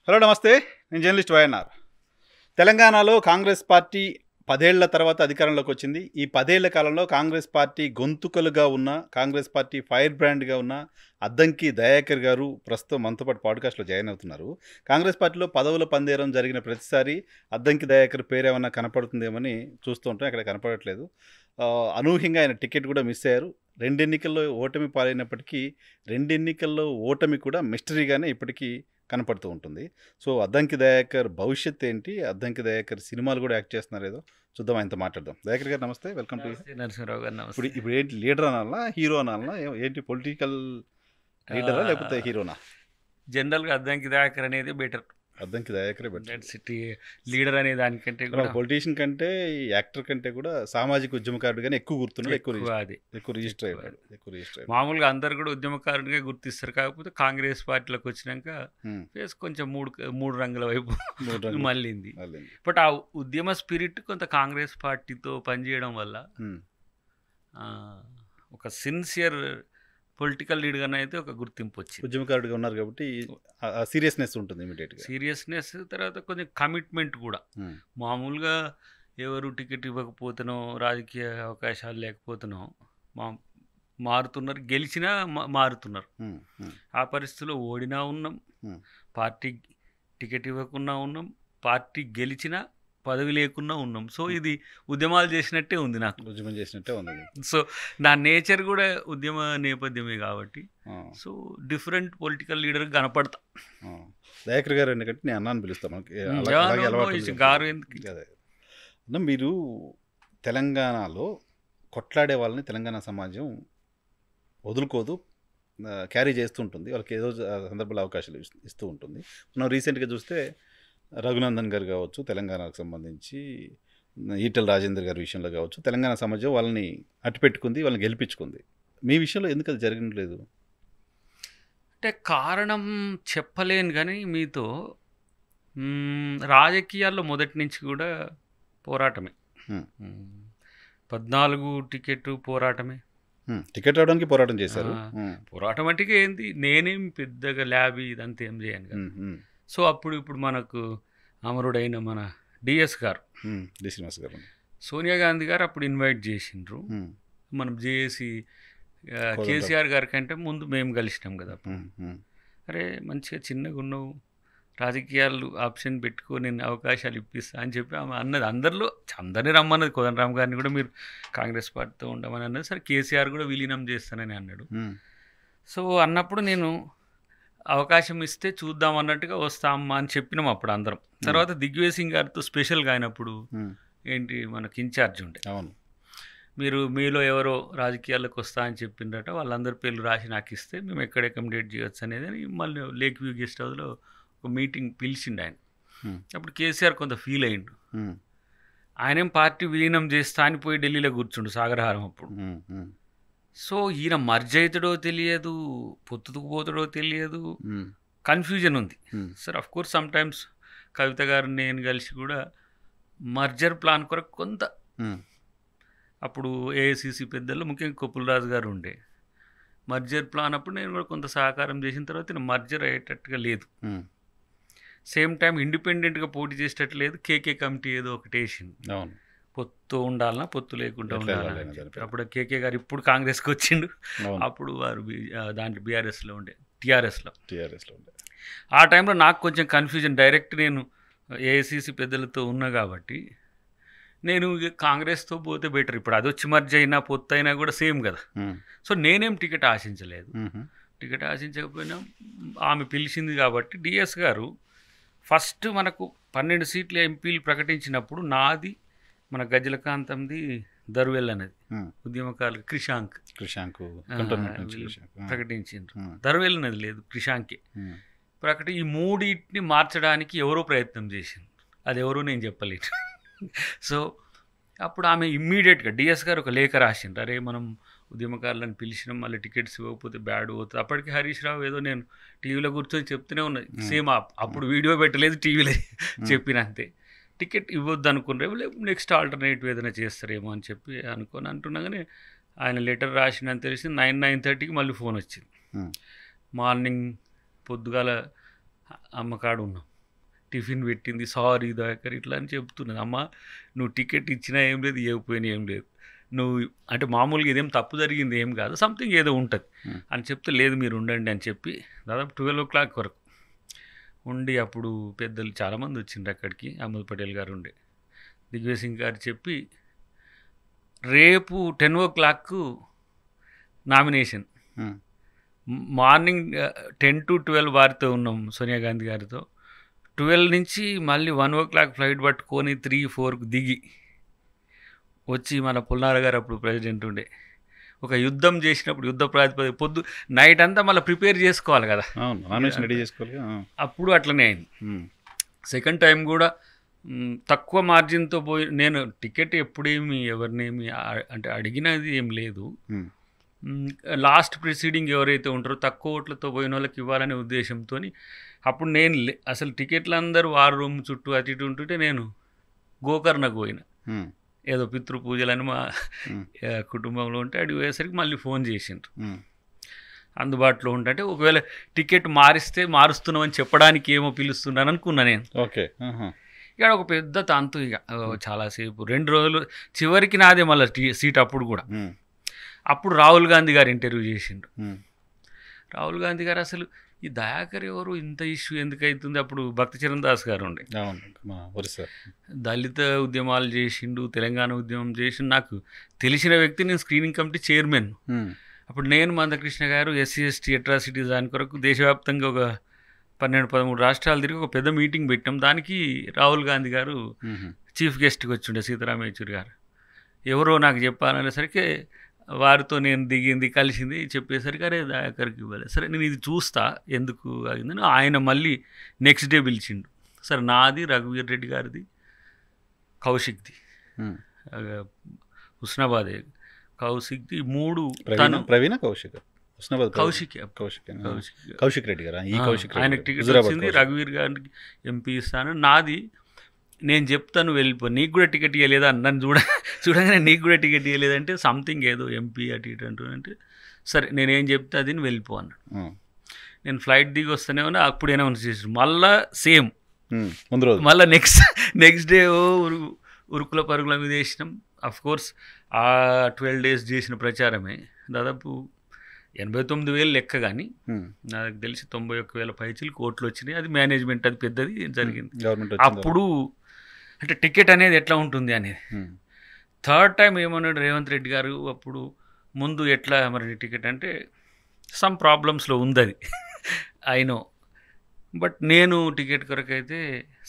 Hello నమస్తే, నేను journalist YNR. తెలంగాణలో కాంగ్రెస్ పార్టీ 10 ఏళ్ల తర్వాత అధికారంలోకి వచ్చింది. ఈ 10 ఏళ్ల కాలంలో కాంగ్రెస్ పార్టీ గొంతుకలుగా ఉన్న, కాంగ్రెస్ పార్టీ ఫైర్ బ్రాండ్గా ఉన్న అద్దంకి దయాకర్ గారు ప్రస్తుతం మనతో పాటు పాడ్కాస్ట్లో జాయిన్ అవుతున్నారు. కాంగ్రెస్ పార్టీలో పదవుల పందేరం జరిగిన ప్రతిసారి అద్దంకి దయాకర్ పేరు ఏమన్నా కనపడుతుందేమని చూస్తూ ఉంటాం. అక్కడ కనపడట్లేదు. అనూహ్యంగా ఆయన టికెట్ కూడా మిస్ అయ్యారు. 2 ఎన్నికల్లో ఓటమి పాలైనప్పటికీ 2 ఎన్నికల్లో ఓటమి కూడా మిస్టరీగానే ఇప్పటికీ కనపడుతూ ఉంటుంది. సో అద్దంకి దయాకర్ భవిష్యత్ ఏంటి, అద్దంకి దయాకర్ సినిమాలు కూడా యాక్ట్ చేస్తున్నారు ఏదో చూద్దాం, ఆయనతో మాట్లాడదాం. దయాకర్ గారు నమస్తే, వెల్కమ్ టు. నరసింహరావు గారు నమస్తే. ఇప్పుడు ఏంటి, లీడర్ అనాలనా, హీరో అనాలనా, ఏంటి పొలిటికల్ లీడరా లేకపోతే హీరోనా? జనరల్గా అద్దంకి దయాకర్ అనేది బెటర్. అద్దంకి దయాకరే బెటర్. సిటీ లీడర్ అనే దానికంటే కూడా పొలిటీషియన్ కంటే, యాక్టర్ కంటే కూడా సామాజిక ఉద్యమకారుడుగానే ఎక్కువ గుర్తున్నాడు, ఎక్కువ రిజిస్టర్ అయ్యాడు. మామూలుగా అందరు కూడా ఉద్యమకారుడిగా గుర్తిస్తారు. కాకపోతే కాంగ్రెస్ పార్టీలోకి వచ్చినాక ఫేస్ కొంచెం మూడు రంగుల వైపు మళ్ళీంది. బట్ ఆ ఉద్యమ స్పిరిట్ కొంత కాంగ్రెస్ పార్టీతో పనిచేయడం వల్ల ఒక సిన్సియర్ పొలిటికల్ లీడర్గా అయితే ఒక గుర్తింపు వచ్చింది. ఉద్యమకారుడిగా ఉన్నారు కాబట్టి సీరియస్నెస్ ఉంటుంది, ఇమీడియట్గా సీరియస్నెస్. తర్వాత కొంచెం కమిట్మెంట్ కూడా. మామూలుగా ఎవరు టికెట్ ఇవ్వకపోతేనో, రాజకీయ అవకాశాలు లేకపోతేనో మారుతున్నారు, గెలిచినా మారుతున్నారు. ఆ పరిస్థితిలో ఓడినా ఉన్నాం, పార్టీ టికెట్ ఇవ్వకుండా ఉన్నాం, పార్టీ గెలిచినా పదవి లేకుండా ఉన్నాం. సో ఇది ఉద్యమాలు చేసినట్టే ఉంది, నాకు ఉద్యమం చేసినట్టే ఉంది. సో నా నేచర్ కూడా ఉద్యమ నేపథ్యమే కాబట్టి సో డిఫరెంట్ పొలిటికల్ లీడర్ కనపడతా. దయాకర్ గారు ఎందుకంటే నేను అన్నాను పిలుస్తాను గారు. మీరు తెలంగాణలో కొట్లాడే వాళ్ళని తెలంగాణ సమాజం వదులుకోదు, క్యారీ చేస్తూ ఉంటుంది, వాళ్ళకి ఏదో సందర్భాలు అవకాశాలు ఇస్తూ ఉంటుంది. మనం రీసెంట్గా చూస్తే రఘునందన్ గారు కావచ్చు, తెలంగాణకు సంబంధించి ఈటెల రాజేందర్ గారి విషయంలో కావచ్చు, తెలంగాణ సమాజం వాళ్ళని అట్టుపెట్టుకుంది, వాళ్ళని గెలిపించుకుంది. మీ విషయంలో ఎందుకు అది జరగట్లేదు? అంటే కారణం చెప్పలేను, కానీ మీతో రాజకీయాల్లో మొదటి నుంచి కూడా పోరాటమే. 14 టికెట్ పోరాటమే. టికెట్ రావడానికి పోరాటం చేశారు. పోరాటం అంటే ఏంది, నేనేం పెద్దగా ల్యాబ్ ఇదంతా ఏం చేయను కదా. సో ఇప్పుడు మనకు అమరుడైన మన డిఎస్ గారు, డి శ్రీనివాస్ గారు, సోనియా గాంధీ గారు అప్పుడు ఇన్వైట్ చేసిండ్రు. మనం జేఏసీ కేసీఆర్ గారి కంటే ముందు మేము కలిసినాం కదా. అరే మంచిగా చిన్నగా ఉన్నావు, రాజకీయాలు ఆప్షన్ పెట్టుకో, నేను అవకాశాలు ఇప్పిస్తా అని చెప్పి ఆమె అన్నది. అందరినీ రమ్మన్నది. కోదండరామ్ గారిని కూడా మీరు కాంగ్రెస్ పార్టీతో ఉండమని అన్నది. సరే కేసీఆర్ కూడా విలీనం చేస్తానని అన్నాడు. సో అన్నప్పుడు నేను అవకాశం ఇస్తే చూద్దాం అన్నట్టుగా వస్తామా అని చెప్పినాం అప్పుడు అందరం. తర్వాత దిగ్విజయ్ సింగ్ గారితో స్పెషల్గా అయినప్పుడు ఏంటి మనకి ఇన్ఛార్జ్ ఉండే, అవును, మీలో ఎవరో రాజకీయాల్లోకి వస్తా అని చెప్పిండట, వాళ్ళందరి పేర్లు రాసి నాకు ఇస్తే మేము ఎక్కడ అకామిడేట్ చేయొచ్చు అనేది అని మళ్ళీ లేక్ వ్యూ గెస్ట్ హౌస్లో ఒక మీటింగ్ పిలిచిండు ఆయన. అప్పుడు కేసీఆర్ కొంత ఫీల్ అయ్యిండు. ఆయనేం పార్టీ విలీనం చేస్తా అని పోయి ఢిల్లీలో కూర్చుండు సాగరహారం అప్పుడు. సో ఈయన మర్జ్ అవుతాడో తెలియదు, పొత్తుకు పోతాడో తెలియదు, కన్ఫ్యూజన్ ఉంది. Sir of course sometimes Kavitha garu నేను కలిసి కూడా మర్జర్ ప్లాన్ కొరకు కొంత అప్పుడు ఏఐసిసి పెద్దలు ముఖ్యంగా కొప్పులరాజు గారు ఉండే మర్జర్ ప్లాన్ అప్పుడు నేను కూడా కొంత సహకారం చేసిన తర్వాత మర్జర్ అయ్యేటట్టుగా లేదు. సేమ్ టైం ఇండిపెండెంట్గా పోటీ చేసేటట్టు లేదు. కేకే కమిటీ ఏదో ఒకటి వేసింది, పొత్తు ఉండాలన్నా పొత్తు లేకుండా ఉండాలని చెప్పి. అప్పుడు కేకే గారు ఇప్పుడు కాంగ్రెస్కి వచ్చిండు, అప్పుడు వారు దాంట్లో బీఆర్ఎస్లో ఉండే, టీఆర్ఎస్లో ఉండే. ఆ టైంలో నాకు కొంచెం కన్ఫ్యూజన్. డైరెక్ట్ నేను ఏఐసిసి పెద్దలతో ఉన్నా కాబట్టి నేను కాంగ్రెస్తో పోతే బెటర్. ఇప్పుడు అది వచ్చి మర్జ్ అయినా పొత్తు అయినా కూడా సేమ్ కదా. సో నేనేం టికెట్ ఆశించలేదు. టికెట్ ఆశించకపోయినా ఆమె పిలిచింది కాబట్టి డిఎస్ గారు ఫస్ట్ మనకు 12 సీట్ల ఎంపీలు ప్రకటించినప్పుడు నాది మన గజలకాంతంది దర్వెల్ అనేది ఉద్యమకారులు క్రిషాంక్ ప్రకటించిండ్రు. దర్వెల్ అనేది లేదు, క్రిషాంకే ఈ మూడింటిని మార్చడానికి ఎవరో ప్రయత్నం చేసింది, అది ఎవరో నేను చెప్పలేదు. సో అప్పుడు ఆమె ఇమ్మీడియట్గా డిఎస్ గారు ఒక లేఖ రాసిండ్రు, అరే మనం ఉద్యమకారులను పిలిచినాం, మళ్ళీ టికెట్స్ ఇవ్వకపోతే బ్యాడ్ అవుతుంది. అప్పటికి హరీష్ రావు ఏదో నేను టీవీలో కూర్చొని చెప్తూనే ఉన్నది, సేమ్ అప్పుడు వీడియో పెట్టలేదు, టీవీలో చెప్పిన అంతే. టికెట్ ఇవ్వద్దు అనుకున్నారు, నెక్స్ట్ ఆల్టర్నేటివ్ ఏదైనా చేస్తారేమో అని చెప్పి అనుకొని అంటున్నాగానే ఆయన లెటర్ రాసిందని తెలిసి 9:30కి మళ్ళీ ఫోన్ వచ్చింది. మార్నింగ్ పొద్దుగాల అమ్మకాడు ఉన్నాం, టిఫిన్ పెట్టింది, సారీ దయాకర్ ఇట్లా అని చెప్తున్నది. అమ్మ నువ్వు టికెట్ ఇచ్చినా ఏం లేదు, ఇవ్వకపోయినా ఏం లేదు, నువ్వు అంటే మామూలుగా ఇదేం తప్పు జరిగింది ఏం కాదు, సంథింగ్ ఏదో ఉంటుంది అని చెప్తే, లేదు మీరు ఉండండి అని చెప్పి దాదాపు 12 o'clock వరకు ఉండి, అప్పుడు పెద్దలు చాలామంది వచ్చిండ్రు అక్కడికి. అహ్మద్ పటేల్ గారు ఉండే, దిగ్విజయ్ సింగ్ గారు చెప్పి రేపు 10 o'clock నామినేషన్, మార్నింగ్ 10 to 12 వారితో ఉన్నాం సోనియా గాంధీ గారితో, 12 నుంచి మళ్ళీ 1 o'clock ఫ్లైట్ పట్టుకొని 3-4 దిగి వచ్చి మన పుల్లార గారు అప్పుడు ప్రెసిడెంట్ ఉండే, ఒక యుద్ధం చేసినప్పుడు యుద్ధ ప్రాతిపదిక పొద్దు నైట్ అంతా మళ్ళీ ప్రిపేర్ చేసుకోవాలి కదా, రెడీ చేసుకోవాలి. అప్పుడు అట్లనే అయింది. సెకండ్ టైం కూడా తక్కువ మార్జిన్తో పోయి, నేను టికెట్ ఎప్పుడేమి ఎవరినేమి అంటే అడిగినది ఏం లేదు, లాస్ట్ ప్రిసీడింగ్ ఎవరైతే ఉంటారో తక్కువ ఓట్లతో పోయిన వాళ్ళకి ఇవ్వాలనే ఉద్దేశంతో అప్పుడు నేను అసలు టికెట్లు అందరూ వార్ రూమ్ చుట్టూ అటు ఇటు ఉంటుంటే నేను గోకర్ణకు పోయిన, ఏదో పితృ పూజలని మా కుటుంబంలో ఉంటే అడిగి పోయేసరికి మళ్ళీ ఫోన్ చేసిండ్రు అందుబాటులో ఉంటే, ఒకవేళ టికెట్ మారుస్తున్నామని చెప్పడానికి ఏమో పిలుస్తున్నాను అనుకున్నా నేను. ఓకే, ఇక్కడ ఒక పెద్ద తంతు, ఇక చాలాసేపు 2 రోజులు, చివరికి నాదే మళ్ళీ సీట్. అప్పుడు కూడా అప్పుడు రాహుల్ గాంధీ గారు ఇంటర్వ్యూ చేసిండ్రు. రాహుల్ గాంధీ గారు అసలు ఈ దయాకర్ ఎవరు, ఇంత ఇష్యూ ఎందుకు అవుతుంది, అప్పుడు భక్తి చరణ్ దాస్ గారు ఉండే, దళిత ఉద్యమాలు చేసిండు, తెలంగాణ ఉద్యమం చేసిండు, నాకు తెలిసిన వ్యక్తి, నేను స్క్రీనింగ్ కమిటీ చైర్మన్. అప్పుడు నేను మందకృష్ణ గారు SC/ST అట్రాసిటీస్ దాని కొరకు దేశవ్యాప్తంగా ఒక 12-13 రాష్ట్రాలు తిరిగి ఒక పెద్ద మీటింగ్ పెట్టాం. దానికి రాహుల్ గాంధీ గారు చీఫ్ గెస్ట్కి వచ్చిండే, సీతారాం యేచూరి గారు ఎవరో నాకు చెప్పాలనేసరికి వారితో నేను దిగింది కలిసింది, చెప్పేసరికి అరే దయాకర్కి ఇవ్వాలి, సరే నేను ఇది చూస్తా ఎందుకు అయిందని ఆయన మళ్ళీ నెక్స్ట్ డే పిలిచిండు. సరే నాది, రఘువీర్ రెడ్డి గారిది, కౌశిక్ది, హుస్నాబాదే కౌశిక్ది, 3 ప్రవీణ కౌశిక్ కౌశిక్ రెడ్డి గారు, ఆయనకు టికెట్ వచ్చింది, రఘువీర్ గారికి ఎంపీ ఇస్తాను, నాది నేను చెప్తాను వెళ్ళిపో, నీకు కూడా టికెట్ ఇవ్వలేదా, నన్ను చూడగానే నీకు కూడా టికెట్ ఇవ్వలేదంటే సంథింగ్ ఏదో ఎంపీ అటు ఇటు అంటుందంటే, సరే నేనేం చెప్తే అది వెళ్ళిపో అన్నాడు. నేను ఫ్లైట్ దిగి వస్తూనే ఉన్నా, అప్పుడు అనౌన్స్ చేసారు మళ్ళీ సేమ్ మళ్ళీ నెక్స్ట్ డే ఉరుకుల పరుగుల మీద వేసినాం. అఫ్కోర్స్ ఆ 12 days చేసిన ప్రచారమే దాదాపు 89,000 లెక్క, కానీ నాకు తెలిసి 91,000 పైచీలు కోట్లు వచ్చినాయి. అది మేనేజ్మెంట్, అది పెద్దది జరిగింది. అప్పుడు అంటే టికెట్ అనేది ఎట్లా ఉంటుంది అనేది. థర్డ్ టైం ఏమన్నాడు రేవంత్ రెడ్డి గారు, అప్పుడు ముందు ఎట్లా మరి టికెట్ అంటే సమ్ ప్రాబ్లమ్స్లో ఉంది అది అయినో, బట్ నేను టికెట్ కొరకు అయితే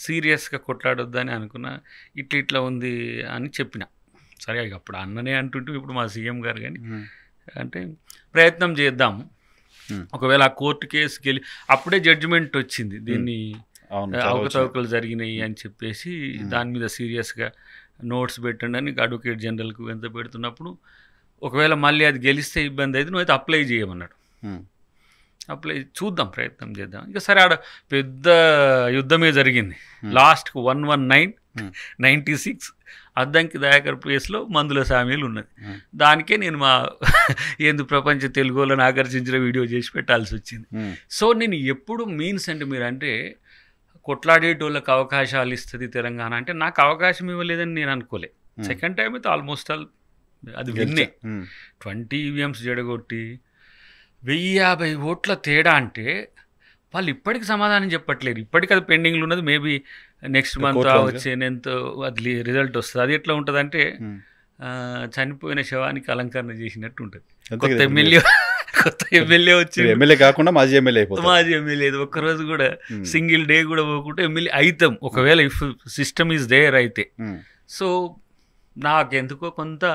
సీరియస్గా కొట్లాడొద్దని అనుకున్నా, ఇట్లా ఉంది అని చెప్పిన. సరే అప్పుడు అన్ననే అంటుంటే ఇప్పుడు మా సీఎం గారు కానీ అంటే ప్రయత్నం చేద్దాము, ఒకవేళ ఆ కోర్టు కేసు గెలి అప్పుడే జడ్జిమెంట్ వచ్చింది, దీన్ని అవకతవకలు జరిగినాయి అని చెప్పేసి దాని మీద సీరియస్గా నోట్స్ పెట్టండి అని అడ్వకేట్ జనరల్కు ఎంత పెడుతున్నప్పుడు, ఒకవేళ మళ్ళీ అది గెలిస్తే ఇబ్బంది అయితే నువ్వైతే అప్లై చేయమన్నాడు. అప్లై చూద్దాం, ప్రయత్నం చేద్దాం. ఇంకా సరే ఆడ పెద్ద యుద్ధమే జరిగింది. లాస్ట్కు 11996 అద్దంకి దయాకర్ ప్లేస్లో మందుల సామీలు ఉన్నది. దానికే నేను మా ప్రపంచ తెలుగు వాళ్ళని ఆకర్షించిన వీడియో చేసి పెట్టాల్సి వచ్చింది. సో నేను ఎప్పుడు మీన్స్ అంటే మీరు అంటే కొట్లాడేటోళ్ళకి అవకాశాలు ఇస్తుంది తెలంగాణ అంటే, నాకు అవకాశం ఇవ్వలేదని నేను అనుకోలే. సెకండ్ టైం అయితే ఆల్మోస్ట్ ఆల్ అది విన్నే, 20 EVMs జడగొట్టి 1050 ఓట్ల తేడా అంటే వాళ్ళు ఇప్పటికి సమాధానం చెప్పట్లేరు. ఇప్పటికి అది పెండింగ్లో ఉన్నది. మేబీ నెక్స్ట్ మంత్ వచ్చేంత అది రిజల్ట్ వస్తుంది. అది ఎట్లా ఉంటుంది అంటే చనిపోయిన శవానికి అలంకరణ చేసినట్టు ఉంటుంది. కొత్త ఎమ్మెల్యే వచ్చి ఎమ్మెల్యే కాకుండా మాజీ ఎమ్మెల్యే ఒక్కరోజు కూడా సింగిల్ డే కూడా పోకుండా ఎమ్మెల్యే అవుతాం, ఒకవేళ ఇఫ్ సిస్టమ్ ఈజ్ దేర్ అయితే. సో నాకెందుకో కొంత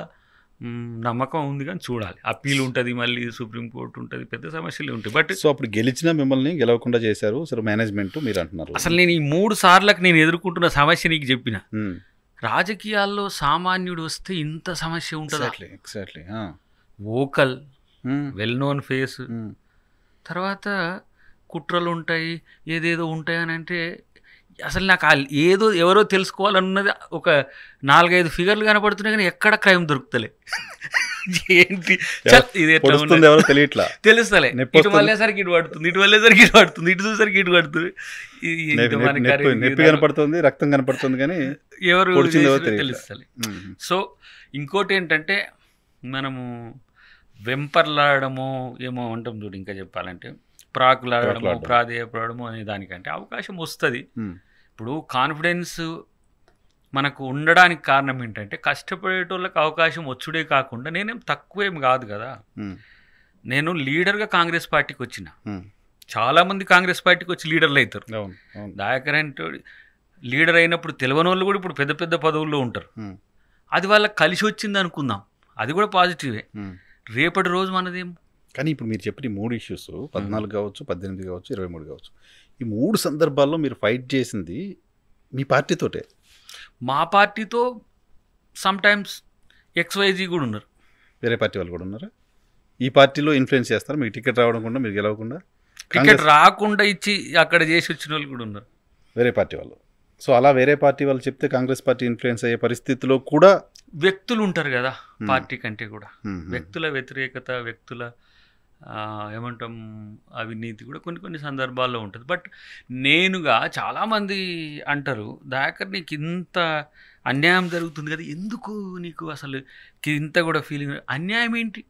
నమ్మకం ఉంది, కానీ చూడాలి. అప్పీల్ ఉంటుంది, మళ్ళీ సుప్రీంకోర్టు ఉంటుంది, పెద్ద సమస్యలు ఉంటాయి. బట్ సో అప్పుడు గెలిచినా మిమ్మల్ని గెలవకుండా చేశారు సరే మేనేజ్మెంట్ మీరు అంటున్నారు. అసలు నేను ఈ 3 సార్లకు నేను ఎదుర్కొంటున్న సమస్య నీకు చెప్పిన, రాజకీయాల్లో సామాన్యుడు వస్తే ఇంత సమస్య ఉంటుంది. Exactly vocal, well known face, తర్వాత కుట్రలు ఉంటాయి, ఏదేదో ఉంటాయి అని అంటే అసలు నాకు ఏదో ఎవరో తెలుసుకోవాలన్నది ఒక 4-5 ఫిగర్లు కనపడుతున్నాయి, కానీ ఎక్కడ క్రైమ్ దొరుకుతలే. ఏంటి చల్ ఇది ఎట్లా పొడుస్తుంది ఉన్నది? ఎవరో తెలియట్లా. తెలుస్తలే. నొప్పి ఇటు వస్తుంది. మళ్ళేసరికి ఇటు పడుతుంది, ఇటు మళ్ళేసరికి ఇటు పడుతుంది, ఇటు చూసరికి ఇటు పడుతుంది. ఇది మనకి నొప్పి కనపడుతుంది, రక్తం కనపడుతుంది, కానీ ఎవరు పొడిచింది ఎవరో చేసినా తెలియట్లా. తెలుస్తలే. సో ఇంకోటి ఏంటంటే మనము వెంపర్లాడము ఏమో అంటాం చూడు, ఇంకా చెప్పాలంటే ప్రాకులాడము ప్రాధేయపడము అనే దానికంటే అవకాశం వస్తుంది. ఇప్పుడు కాన్ఫిడెన్స్ మనకు ఉండడానికి కారణం ఏంటంటే కష్టపడేటోళ్ళకి అవకాశం వచ్చుడే కాకుండా నేనేం తక్కువేం కాదు కదా. నేను లీడర్గా కాంగ్రెస్ పార్టీకి వచ్చిన, చాలామంది కాంగ్రెస్ పార్టీకి వచ్చి లీడర్లు అవుతారు. దయాకర్ అంటే లీడర్ అయినప్పుడు తెలియని వాళ్ళు కూడా ఇప్పుడు పెద్ద పెద్ద పదవుల్లో ఉంటారు. అది వాళ్ళకి కలిసి వచ్చింది అనుకుందాం, అది కూడా పాజిటివే. రేపటి రోజు మనదేం. కానీ ఇప్పుడు మీరు చెప్పిన 3 ఇష్యూస్ 14 కావచ్చు, 18 కావచ్చు, 23 కావచ్చు, ఈ 3 సందర్భాల్లో మీరు ఫైట్ చేసింది మీ పార్టీతోటే. మా పార్టీతో సమ్టైమ్స్ XYZ కూడా ఉన్నారు, వేరే పార్టీ వాళ్ళు కూడా ఉన్నారా? ఈ పార్టీలో ఇన్ఫ్లుయెన్స్ చేస్తారు మీకు టికెట్ రావడం కూడా, మీరు గెలవకుండా టికెట్ రాకుండా ఇచ్చి అక్కడ చేసి వచ్చిన వాళ్ళు కూడా ఉన్నారు, వేరే పార్టీ వాళ్ళు. సో అలా వేరే పార్టీ వాళ్ళు చెప్తే కాంగ్రెస్ పార్టీ ఇన్ఫ్లుయెన్స్ అయ్యే పరిస్థితిలో కూడా వ్యక్తులు ఉంటారు కదా పార్టీ కంటే కూడా. వ్యక్తుల వ్యతిరేకత, వ్యక్తుల ఏమంటాం అవినీతి కూడా కొన్ని కొన్ని సందర్భాల్లో ఉంటుంది. బట్ నేనుగా చాలామంది అంటారు, దయాకర్ నీకు ఇంత అన్యాయం జరుగుతుంది కదా, ఎందుకు నీకు అసలు ఇంత కూడా ఫీలింగ్? అన్యాయం ఏంటి?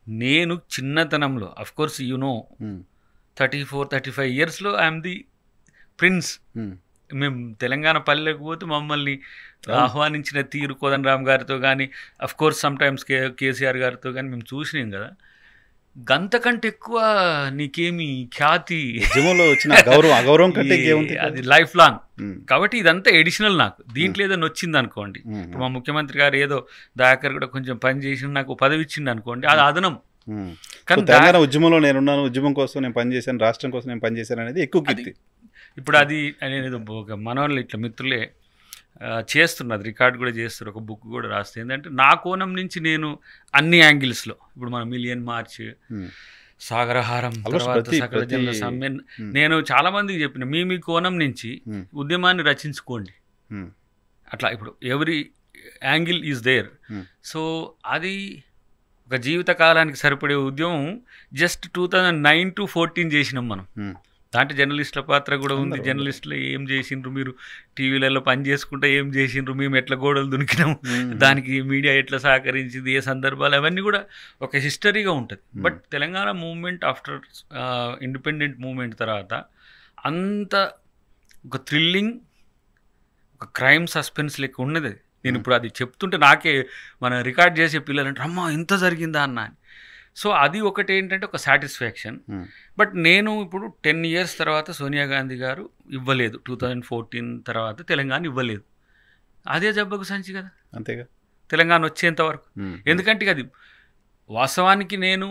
నేను చిన్నతనంలో అఫ్కోర్స్ 34-35 ఇయర్స్లో ఐఎమ్ ది ప్రిన్స్. మేము తెలంగాణ పల్లెకు పోతే మమ్మల్ని ఆహ్వానించిన తీరు కోదండరామ్ గారితో కానీ, అఫ్కోర్స్ సమ్టైమ్స్ కేసీఆర్ గారితో కానీ మేము చూసినాం కదా. గంతకంటే ఎక్కువ నీకేమి ఖ్యాతి వచ్చిన అగౌరవం కంటే అది లైఫ్ లాంగ్. కాబట్టి ఇదంతా ఎడిషనల్. నాకు దీంట్లో ఏదైనా వచ్చింది అనుకోండి, ఇప్పుడు మా ముఖ్యమంత్రి గారు ఏదో దయాకర్ కూడా కొంచెం పని చేసి నాకు పదవి ఇచ్చింది అనుకోండి, అది అదనం. కానీ తెలంగాణ ఉద్యమంలో నేనున్నాను, ఉద్యమం కోసం నేను పనిచేశాను, రాష్ట్రం కోసం నేను పనిచేశాను అనేది ఎక్కువ కీర్తి. ఇప్పుడు అది అనేది మనోళ్ళు ఇట్లా మిత్రులే చేస్తున్నది, రికార్డ్ కూడా చేస్తారు, ఒక బుక్ కూడా రాస్తే. ఏంటంటే నా కోణం నుంచి నేను అన్ని యాంగిల్స్లో, ఇప్పుడు మన మిలియన్ మార్చ్, సాగరహారం, తర్వాత సకల జనుల సమ్మె, నేను చాలా మందికి చెప్పిన మీ కోణం నుంచి ఉద్యమాన్ని రచించుకోండి అట్లా. ఇప్పుడు every angle is there. So అది ఒక జీవిత కాలానికి సరిపడే ఉద్యమం జస్ట్ 2009 to 2014 చేసినాం మనం. దాంట్లో జర్నలిస్టుల పాత్ర కూడా ఉంది. జర్నలిస్టులు ఏం చేసిండ్రు, మీరు టీవీలలో పని చేసుకుంటే ఏం చేసిండ్రు, మేము ఎట్లా గోడలు దునికినాము, దానికి మీడియా ఎట్లా సహకరించింది, ఏ సందర్భాలు, అవన్నీ కూడా ఒక హిస్టరీగా ఉంటుంది. But Telangana movement after independent movement తర్వాత అంత ఒక థ్రిల్లింగ్, ఒక క్రైమ్ సస్పెన్స్ లెక్క ఉన్నది. నేను ఇప్పుడు అది చెప్తుంటే నాకే మన రికార్డ్ చేసే పిల్లలంటే అమ్మా ఇంత జరిగిందా అన్న అని. సో అది ఒకటి ఏంటంటే ఒక సాటిస్ఫాక్షన్. బట్ నేను ఇప్పుడు 10 years తర్వాత సోనియా గాంధీ గారు ఇవ్వలేదు, 2014 తర్వాత తెలంగాణ ఇవ్వలేదు. అదే జబ్బకు సంచి కదా, అంతేగా తెలంగాణ వచ్చేంత వరకు. ఎందుకంటే అది వాస్తవానికి నేను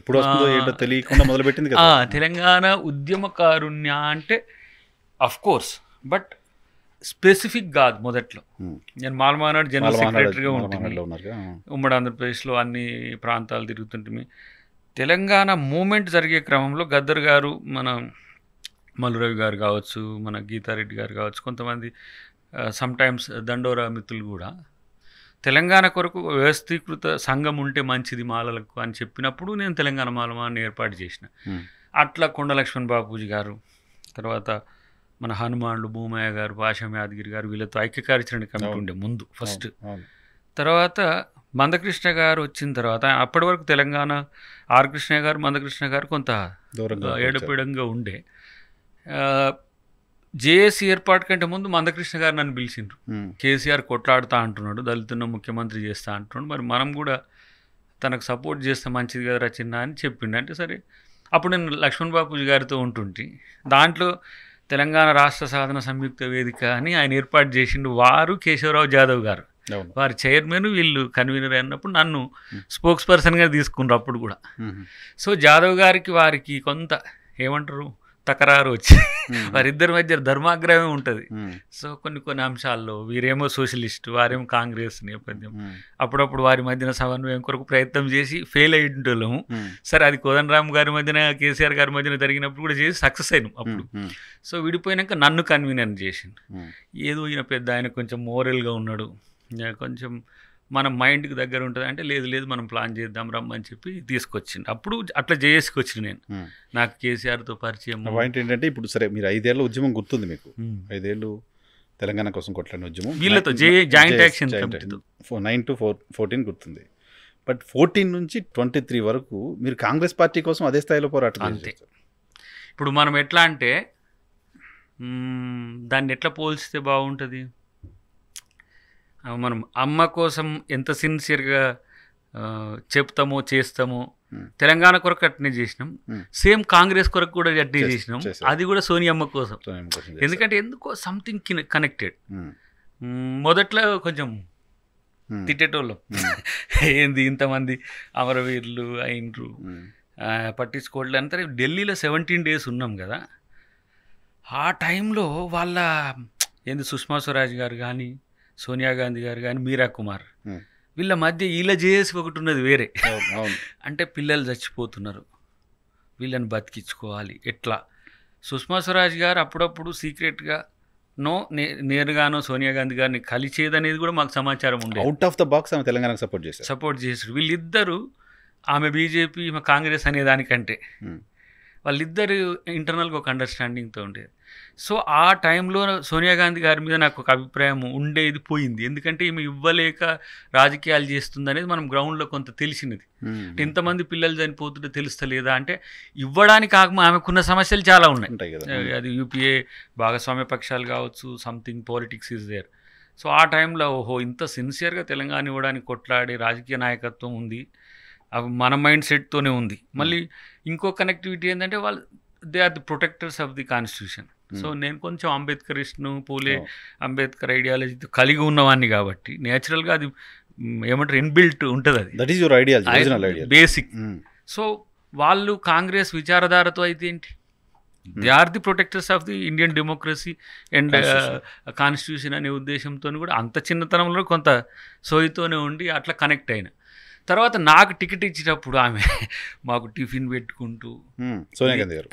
ఎప్పుడు వస్తుందో ఏంటో తెలియకుండా మొదలుపెట్టింది కదా తెలంగాణ ఉద్యమకారుణ్య అంటే. అఫ్ కోర్స్ బట్ స్పెసిఫిక్ కాదు. మొదట్లో నేను మాల్మానాడు జనరల్ సెక్రటరీగా ఉంటుంది, ఉమ్మడి ఆంధ్రప్రదేశ్లో అన్ని ప్రాంతాలు తిరుగుతుంటే. తెలంగాణ మూమెంట్ జరిగే క్రమంలో గద్దర్ గారు, మన మల్లురవి గారు కావచ్చు, మన గీతారెడ్డి గారు కావచ్చు, కొంతమంది సమ్టైమ్స్ దండోరా మిత్రులు కూడా తెలంగాణ కొరకు వ్యవస్థీకృత సంఘం ఉంటే మంచిది మాలలకు అని చెప్పినప్పుడు నేను తెలంగాణ మాలమాన్ని ఏర్పాటు చేసిన. అట్లా కొండ లక్ష్మణ్ బాపూజీ గారు, తర్వాత మన హనుమాన్లు భూమయ్య గారు, పాషం యాదగిరి గారు, వీళ్ళతో ఐక్యకార్యాచరణ కమిటీ ఉండే ముందు ఫస్ట్. తర్వాత మందకృష్ణ గారు వచ్చిన తర్వాత, అప్పటి వరకు తెలంగాణ ఆర్ కృష్ణ గారు, మందకృష్ణ గారు కొంత ఏడపేడంగా ఉండే. జేఏసీ ఏర్పాటు కంటే ముందు మందకృష్ణ గారు నన్ను పిలిచిండ్రు. కేసీఆర్ కొట్లాడుతా అంటున్నాడు, దళితున్న ముఖ్యమంత్రి చేస్తా అంటున్నాడు, మరి మనం కూడా తనకు సపోర్ట్ చేస్తే మంచిది కదా రచన అని చెప్పిండు. అంటే సరే, అప్పుడు నేను లక్ష్మణ్ బాపూజీ గారితో ఉంటుంటే దాంట్లో తెలంగాణ రాష్ట్ర సాధన సంయుక్త వేదిక అని ఆయన ఏర్పాటు చేసిండు. వారు కేశవరావు జాదవ్ గారు, వారి చైర్మన్, వీళ్ళు కన్వీనర్ అయినప్పుడు నన్ను స్పోక్స్ పర్సన్గా తీసుకున్నారు అప్పుడు కూడా. సో జాదవ్ గారికి వారికి కొంత ఏమంటారు తకరారు వచ్చి వారిద్దరి మధ్య ధర్మాగ్రహమే ఉంటుంది. సో కొన్ని అంశాల్లో వీరేమో సోషలిస్ట్, వారేమో కాంగ్రెస్ నేపథ్యం. అప్పుడప్పుడు వారి మధ్యన సమన్వయం కొరకు ప్రయత్నం చేసి ఫెయిల్ అయ్యేటోళ్ళము. సరే, అది కోదండరామ్ గారి మధ్యన కేసీఆర్ గారి మధ్యన జరిగినప్పుడు కూడా చేసి సక్సెస్ అయినాం అప్పుడు. సో విడిపోయినాక నన్ను కన్వీనర్ చేసిండు. ఏదో ఈయన పెద్ద, ఆయన కొంచెం మోరల్గా ఉన్నాడు, కొంచెం మన మైండ్కి దగ్గర ఉంటుంది అంటే లేదు లేదు మనం ప్లాన్ చేద్దాం రమ్మని చెప్పి తీసుకొచ్చింది. అప్పుడు అట్లా చేసుకొచ్చిన నేను, నాకు కేసీఆర్తో పరిచయం. పాయింట్ ఏంటంటే ఇప్పుడు సరే మీరు 5 ఏళ్ళ ఉద్యమం గుర్తుంది మీకు, 5 ఏళ్ళు తెలంగాణ కోసం కొట్లాడిన ఉద్యమం వీళ్ళతో జాయింట్ యాక్షన్ 9 to 14 గుర్తుంది. బట్ 14 నుంచి 23 వరకు మీరు కాంగ్రెస్ పార్టీ కోసం అదే స్థాయిలో పోరాటం. అంతే. ఇప్పుడు మనం ఎట్లా అంటే దాన్ని ఎట్లా పోల్చితే బాగుంటుంది, మనం అమ్మ కోసం ఎంత సిన్సియర్గా చెప్తామో చేస్తామో తెలంగాణ కొరకు అట్నే చేసినాం, సేమ్ కాంగ్రెస్ కొరకు కూడా అట్నే చేసినాం. అది కూడా సోనియమ్మ కోసం. ఎందుకంటే ఎందుకో సంథింగ్ కనెక్టెడ్. మొదట్లో కొంచెం తిట్టేటోళ్ళం, ఏంది ఇంతమంది అమరవీరులు అయినరు పట్టించుకోవట్లే అంతా. ఢిల్లీలో 17 days ఉన్నాం కదా, ఆ టైంలో వాళ్ళ ఏంది సుష్మా స్వరాజ్ గారు కానీ సోనియా గాంధీ గారు కానీ మీరా కుమార్ వీళ్ళ మధ్య ఇలా చేసి ఒకటి ఉన్నది వేరే. అంటే పిల్లలు చచ్చిపోతున్నారు, వీళ్ళని బతికించుకోవాలి ఎట్లా. సుష్మా స్వరాజ్ గారు అప్పుడప్పుడు సీక్రెట్గా నేరుగానో సోనియా గాంధీ గారిని కలిచేదనేది కూడా మాకు సమాచారం ఉండేది. అవుట్ ఆఫ్ ద బాక్స్ ఆమె తెలంగాణకు సపోర్ట్ చేశారు. వీళ్ళిద్దరూ ఆమె బీజేపీ ఈమె కాంగ్రెస్ అనే దానికంటే వాళ్ళిద్దరు ఇంటర్నల్గా ఒక అండర్స్టాండింగ్తో ఉండేది. సో ఆ టైంలో సోనియా గాంధీ గారి మీద నాకు ఒక అభిప్రాయం ఉండేది పోయింది. ఎందుకంటే ఈమె ఇవ్వలేక రాజకీయాలు చేస్తుంది అనేది మనం గ్రౌండ్లో కొంత తెలిసినది. ఇంతమంది పిల్లలు చనిపోతుంటే తెలుస్తలేదా అంటే ఇవ్వడానికి ఆమెకున్న సమస్యలు చాలా ఉన్నాయి. అది యూపీఏ భాగస్వామ్య పక్షాలు కావచ్చు, something politics is there. So ఆ టైంలో ఓహో ఇంత సిన్సియర్గా తెలంగాణ ఇవ్వడానికి కొట్లాడే రాజకీయ నాయకత్వం ఉంది, అవి మన మైండ్ సెట్తోనే ఉంది. మళ్ళీ ఇంకో కనెక్టివిటీ ఏంటంటే వాళ్ళు they are the protectors of the constitution. So నేను కొంచెం అంబేద్కరిస్ట్ను, పూలే అంబేద్కర్ ఐడియాలజీతో కలిగి ఉన్నవాడిని కాబట్టి నేచురల్గా అది ఏమంటారు ఇన్బిల్ట్ ఉంటుంది, అది that is your ideology basic. So వాళ్ళు కాంగ్రెస్ విచారధారతో అయితే ఏంటి, they are the protectors of the Indian democracy and constitution అనే ఉద్దేశంతో కూడా అంత చిన్నతనంలో కొంత సోయితోనే ఉండి అట్లా కనెక్ట్ అయినా. తర్వాత నాకు టికెట్ ఇచ్చేటప్పుడు ఆమె మాకు టిఫిన్ పెట్టుకుంటూ సోనియా గాంధీ గారు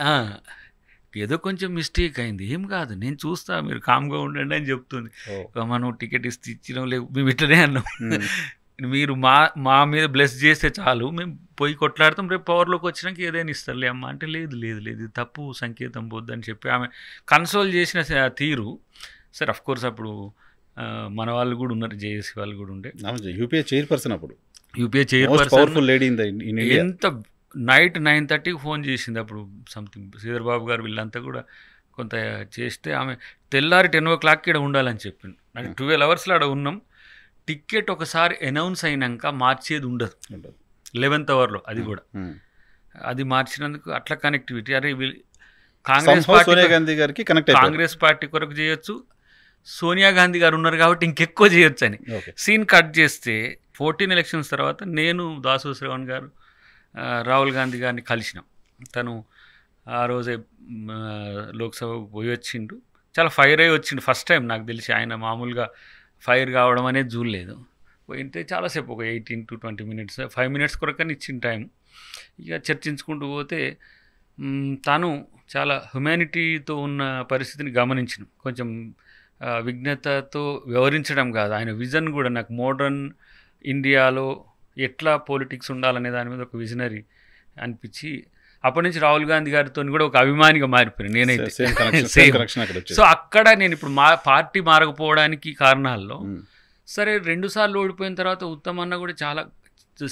ఏదో కొంచెం మిస్టేక్ అయింది, ఏం కాదు నేను చూస్తా మీరు కామ్గా ఉండండి అని చెప్తుంది. మనం టికెట్ ఇచ్చినాం లేవు మేము ఇట్లనే అన్నాం, మీరు మా మీద బ్లెస్ చేస్తే చాలు మేము పోయి కొట్లాడతాం, రేపు పవర్లోకి వచ్చినాక ఏదైనా ఇస్తారులే అమ్మ అంటే లేదు లేదు లేదు ఇది తప్పు సంకేతం పోద్దని చెప్పి ఆమె కన్సోల్ చేసిన తీరు. సరే అఫ్ కోర్స్ అప్పుడు మన వాళ్ళు కూడా ఉన్నారు, జేఏసీ వాళ్ళు కూడా ఉండే, యూపీఏ చైర్పర్సన్, అప్పుడు యూపీఏ చైర్పర్సన్. ఎంత నైట్ 9:30కి ఫోన్ చేసింది అప్పుడు సంథింగ్ శ్రీధర్ బాబు గారు వీళ్ళంతా కూడా కొంత చేస్తే ఆమె తెల్లారి 10 o'clock ఇక్కడ ఉండాలని చెప్పింది. అంటే 12 hours ఆడ ఉన్నాం. టికెట్ ఒకసారి అనౌన్స్ అయినాక మార్చేది ఉండదు 11th hour, అది కూడా అది మార్చినందుకు అట్లా కనెక్టివిటీ. అరే కాంగ్రెస్ పార్టీ కొరకు చేయొచ్చు, సోనియా గాంధీ గారు ఉన్నారు కాబట్టి ఇంకెక్కువ చేయొచ్చు అని. సీన్ కట్ చేస్తే 14 elections తర్వాత నేను దాసు శ్రవణ్ గారు రాహుల్ గాంధీ గారిని కలిసినాం. తను ఆ రోజే లోక్సభకు పోయి వచ్చిండు, చాలా ఫైర్ అయ్యి వచ్చిండు. ఫస్ట్ టైం నాకు తెలిసి ఆయన మామూలుగా ఫైర్ కావడం అనేది చూడలేదు. పోయింటే చాలాసేపు ఒక 18 to 20 minutes 5 minutes కొరకని ఇచ్చిన టైం. ఇక చర్చించుకుంటూ పోతే తను చాలా హ్యుమానిటీతో ఉన్న పరిస్థితిని గమనించిన, కొంచెం విజ్ఞతతో వ్యవహరించడం కాదు ఆయన విజన్ కూడా నాకు మోడర్న్ ఇండియాలో ఎట్లా పాలిటిక్స్ ఉండాలనే దాని మీద ఒక విజనరీ అనిపించి అప్పటి నుంచి రాహుల్ గాంధీ గారితో కూడా ఒక అభిమానిగా మారిపోయాను నేనైతే. సో అక్కడ నేను ఇప్పుడు పార్టీ మారకపోవడానికి కారణాల్లో సరే 2 సార్లు ఓడిపోయిన తర్వాత ఉత్తమన్న కూడా చాలా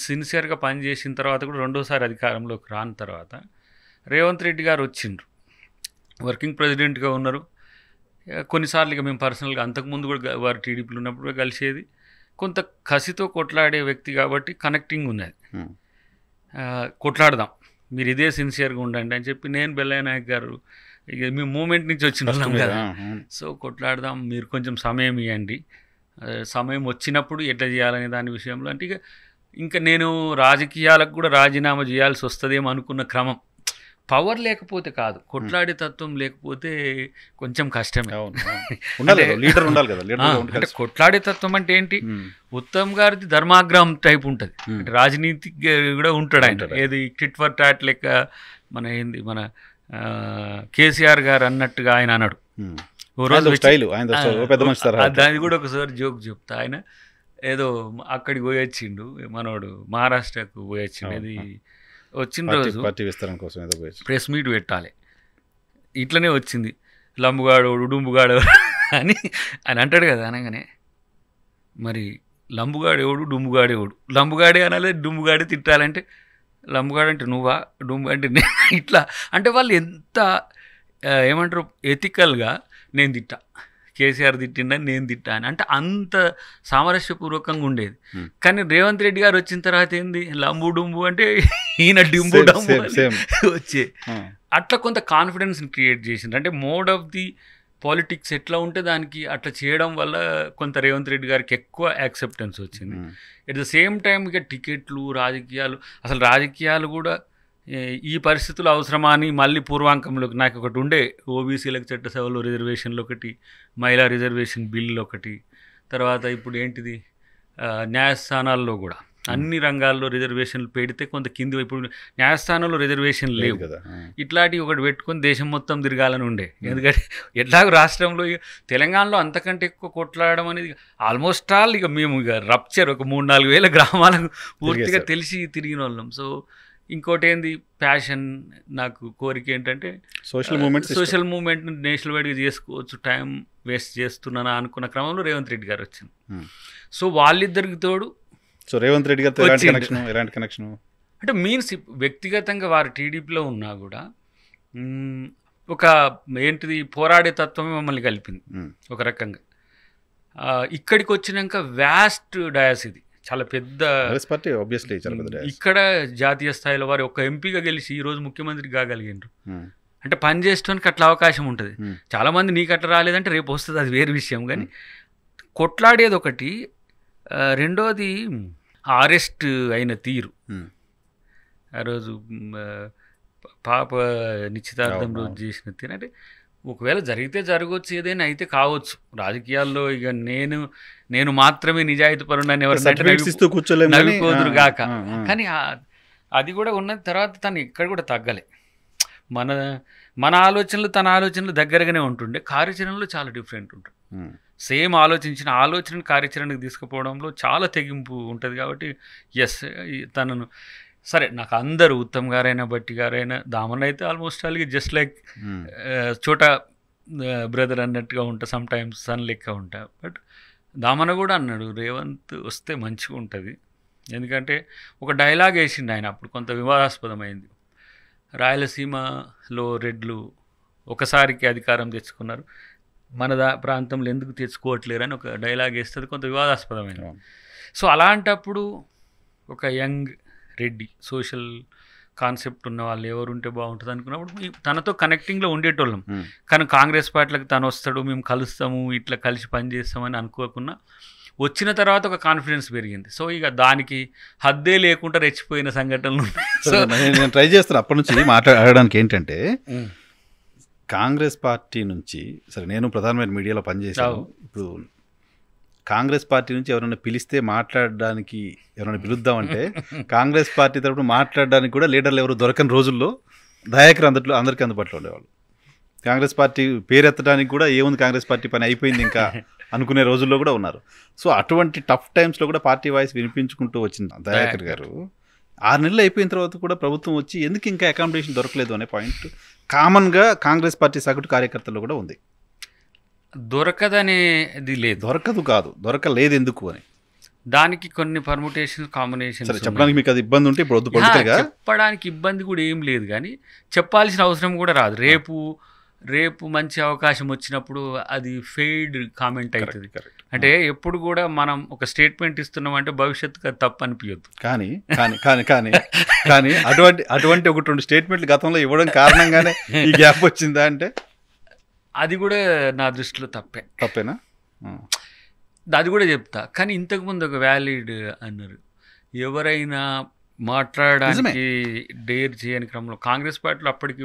సిన్సియర్గా పనిచేసిన తర్వాత కూడా 2వ సారి అధికారంలోకి రాని తర్వాత రేవంత్ రెడ్డి గారు వచ్చిండ్రు, వర్కింగ్ ప్రెసిడెంట్గా ఉన్నారు. కొన్నిసార్లు ఇక మేము పర్సనల్గా అంతకుముందు కూడా వారు టీడీపీలో ఉన్నప్పుడు కూడా కలిసేది. కొంత కసితో కొట్లాడే వ్యక్తి కాబట్టి కనెక్టింగ్ ఉన్నది. కొట్లాడదాం మీరు ఇదే సిన్సియర్గా ఉండండి అని చెప్పి నేను బెల్లయ్య నాయక్ గారు ఇక మీ మూమెంట్ నుంచి వచ్చిన కదా, సో కొట్లాడదాం మీరు కొంచెం సమయం ఇవ్వండి, సమయం వచ్చినప్పుడు ఎట్లా చేయాలనే దాని విషయంలో అంటే ఇంకా నేను రాజకీయాలకు కూడా రాజీనామా చేయాల్సి వస్తుందేమో అనుకున్న క్రమం. పవర్ లేకపోతే కాదు, కొట్లాడే తత్వం లేకపోతే కొంచెం కష్టమే. అంటే కొట్లాడే తత్వం అంటే ఏంటి, ఉత్తమ్ గారిది ధర్మాగ్రహం టైప్ ఉంటుంది, రాజనీతి కూడా ఉంటాడు ఆయన. ఏది టిట్ ఫర్ టాట్ లెక్క మన ఏంది మన కేసీఆర్ గారు అన్నట్టుగా ఆయన అన్నాడు. ఓ రోజు దాన్ని కూడా ఒకసారి జోక్ చెప్తా, ఆయన ఏదో అక్కడికి పోయి వచ్చిండు మనోడు, మహారాష్ట్రకు పోయి వచ్చిండు. ఇది వచ్చిన రోజు పార్టీ విస్తరణ కోసం ఏదో ప్రెస్ మీట్ పెట్టాలి, ఇట్లనే వచ్చింది లంబుగాడోడు డుంబుగాడు అని అని అంటాడు కదా. అనగానే మరి లంబుగాడేవాడు డుంబుగాడేవాడు, లంబుగాడే అనాలి డుంబుగాడే తిట్టాలంటే లంబుగాడు అంటే నువ్వా, డుంబు అంటే ఇట్లా అంటే వాళ్ళు ఎంత ఏమంటారు ఎథికల్గా నేను తిట్టా, కేసీఆర్ తిట్టిండని నేను తిట్టా అని అంటే అంత సామరస్యపూర్వకంగా ఉండేది. కానీ రేవంత్ రెడ్డి గారు వచ్చిన తర్వాత ఏంది లంబు డుంబు అంటే ఈయన డింబు డంబు వచ్చే అట్లా కొంత కాన్ఫిడెన్స్ని క్రియేట్ చేసింది. అంటే మోడ్ ఆఫ్ ది పాలిటిక్స్ ఎట్లా ఉంటే దానికి అట్లా చేయడం వల్ల కొంత రేవంత్ రెడ్డి గారికి ఎక్కువ యాక్సెప్టెన్స్ వచ్చింది. ఎట్ ద సేమ్ టైం ఇక టికెట్లు రాజకీయాలు, అసలు రాజకీయాలు కూడా ఈ పరిస్థితులు అవసరమా అని మళ్ళీ పూర్వాంకంలోకి నాకు ఒకటి ఉండే, ఓబీసీలకు చట్టసభలో రిజర్వేషన్లు ఒకటి, మహిళా రిజర్వేషన్ బిల్లు ఒకటి, తర్వాత ఇప్పుడు ఏంటిది న్యాయస్థానాల్లో కూడా అన్ని రంగాల్లో రిజర్వేషన్లు పెడితే కొంత కింది, ఇప్పుడు న్యాయస్థానంలో రిజర్వేషన్ లేవు కదా, ఇట్లాంటివి ఒకటి పెట్టుకొని దేశం మొత్తం తిరగాలని ఉండే. ఎందుకంటే ఎట్లాగో రాష్ట్రంలో తెలంగాణలో అంతకంటే ఎక్కువ కొట్లాడడం అనేది ఆల్మోస్ట్ ఆల్ ఇక మేము ఇక రప్చర్ ఒక 3-4 వేల గ్రామాలకు పూర్తిగా తెలిసి తిరిగిన వాళ్ళం. సో ఇంకోటి ఏంది ప్యాషన్, నాకు కోరిక ఏంటంటే సోషల్ మూమెంట్ నేషనల్ వైడ్గా చేసుకోవచ్చు, టైం వేస్ట్ చేస్తున్నానా అనుకున్న క్రమంలో రేవంత్ రెడ్డి గారు వచ్చింది. సో వాళ్ళిద్దరికి తోడు రేవంత్ రెడ్డి గారు ఎలాంటి కనెక్షన్ అంటే మీన్స్ వ్యక్తిగతంగా వారు టీడీపీలో ఉన్నా కూడా ఒక ఏంటిది పోరాడే తత్వమే మమ్మల్ని కలిపింది ఒక రకంగా. ఇక్కడికి వచ్చినాక వ్యాస్ట్ డయాస్, ఇది చాలా పెద్ద పార్టీ ఆబ్వియస్లీ, ఇక్కడ జాతీయ స్థాయిలో వారు ఒక ఎంపీగా గెలిచి ఈరోజు ముఖ్యమంత్రి కాగలిగిండ్రు అంటే పని చేసేటానికి అట్లా అవకాశం ఉంటుంది. చాలామంది నీకు అట్లా రాలేదంటే రేపు వస్తుంది, అది వేరే విషయం. కానీ కొట్లాడేది ఒకటి, రెండోది అరెస్ట్ అయిన తీరు. ఆ రోజు పాప నిశ్చితార్థం రోజు చేసిన తీరు అంటే ఒకవేళ జరిగితే జరగవచ్చు, ఏదైనా అయితే కావచ్చు. రాజకీయాల్లో ఇక నేను మాత్రమే నిజాయితీ పరుడని ఎవరు గాక, కానీ అది కూడా ఉన్నది. తర్వాత తను ఇక్కడ కూడా తగ్గలే, మన ఆలోచనలు తన ఆలోచనలు దగ్గరగానే ఉంటుండే, కార్యాచరణలో చాలా డిఫరెంట్ ఉంటుంది. సేమ్ ఆలోచించిన ఆలోచనను కార్యాచరణకు తీసుకుపోవడంలో చాలా తెగింపు ఉంటుంది. కాబట్టి ఎస్ తనను సరే నాకు అందరూ ఉత్తమ్ గారైనా భట్టి గారైనా దామన్ అయితే ఆల్మోస్ట్ అలాగే జస్ట్ లైక్ చోటా బ్రదర్ అన్నట్టుగా ఉంటా, సమ్ టైమ్స్ సన్ లెక్క ఉంటా. బట్ దామన కూడా అన్నాడు రేవంత్ వస్తే మంచిగా ఉంటుంది. ఎందుకంటే ఒక డైలాగ్ వేసిండు ఆయన, అప్పుడు కొంత వివాదాస్పదమైంది. రాయలసీమలో రెడ్లు ఒకసారికి అధికారం తెచ్చుకున్నారు, మన ప్రాంతంలో ఎందుకు తెచ్చుకోవట్లేరు అని ఒక డైలాగ్ వేస్తుంది, కొంత వివాదాస్పదమైనది. సో అలాంటప్పుడు ఒక యంగ్ రెడ్డి సోషల్ కాన్సెప్ట్ ఉన్న వాళ్ళు ఎవరు ఉంటే బాగుంటుంది అనుకున్నప్పుడు తనతో కనెక్టింగ్లో ఉండేటోళ్ళం. కానీ కాంగ్రెస్ పార్టీలకు తను వస్తాడు, మేము కలుస్తాము, ఇట్లా కలిసి పనిచేస్తామని అనుకోకుండా వచ్చిన తర్వాత ఒక కాన్ఫిడెన్స్ పెరిగింది. సో ఇక దానికి హద్దే లేకుండా రెచ్చిపోయిన సంఘటనలు. సో నేను ట్రై చేస్తాను అప్పటి నుంచి మాట్లాడడానికి. ఏంటంటే కాంగ్రెస్ పార్టీ నుంచి, సరే నేను ప్రధానమైన మీడియాలో పనిచేసాను, ఇప్పుడు కాంగ్రెస్ పార్టీ నుంచి ఎవరైనా పిలిస్తే మాట్లాడడానికి ఎవరైనా పిలుద్దామంటే కాంగ్రెస్ పార్టీ తరపున మాట్లాడడానికి కూడా లీడర్లు ఎవరు దొరకని రోజుల్లో దయాకర్ అందరికీ అందుబాటులో ఉండేవాళ్ళు. కాంగ్రెస్ పార్టీ పేరెత్తడానికి కూడా ఏముంది, కాంగ్రెస్ పార్టీ పని అయిపోయింది ఇంకా అనుకునే రోజుల్లో కూడా ఉన్నారు. సో అటువంటి టఫ్ టైమ్స్లో కూడా పార్టీ వాయిస్ వినిపించుకుంటూ వచ్చింది దయాకర్ గారు. 6 నెలలు అయిపోయిన తర్వాత కూడా ప్రభుత్వం వచ్చి ఎందుకు ఇంకా అకామిడేషన్ దొరకలేదు అనే పాయింట్ కామన్గా కాంగ్రెస్ పార్టీ సగటు కార్యకర్తల్లో కూడా ఉంది. దొరకదనేది లేదు, దొరకలేదు ఎందుకు అని దానికి కొన్ని పర్ముటేషన్ కాంబినేషన్ చెప్పడానికి మీకు అది ఇబ్బంది ఉంటే ఇప్పుడు చెప్పడానికి ఇబ్బంది కూడా ఏం లేదు, కానీ చెప్పాల్సిన అవసరం కూడా రాదు. రేపు మంచి అవకాశం వచ్చినప్పుడు అది ఫెయిడ్ కామెంట్ అవుతుంది. అంటే ఎప్పుడు కూడా మనం ఒక స్టేట్మెంట్ ఇస్తున్నాం అంటే భవిష్యత్తుకు అది తప్పు అనిపించద్దు. కానీ అటువంటి 1-2 స్టేట్మెంట్లు గతంలో ఇవ్వడం కారణంగానే ఈ గ్యాప్ వచ్చిందా అంటే అది కూడా నా దృష్టిలో తప్పేనా? అది కూడా చెప్తా. కానీ ఇంతకుముందు ఒక వ్యాలిడ్ అన్నారు, ఎవరైనా మాట్లాడడానికి డేర్ చేయని క్రమంలో కాంగ్రెస్ పార్టీలో అప్పటికి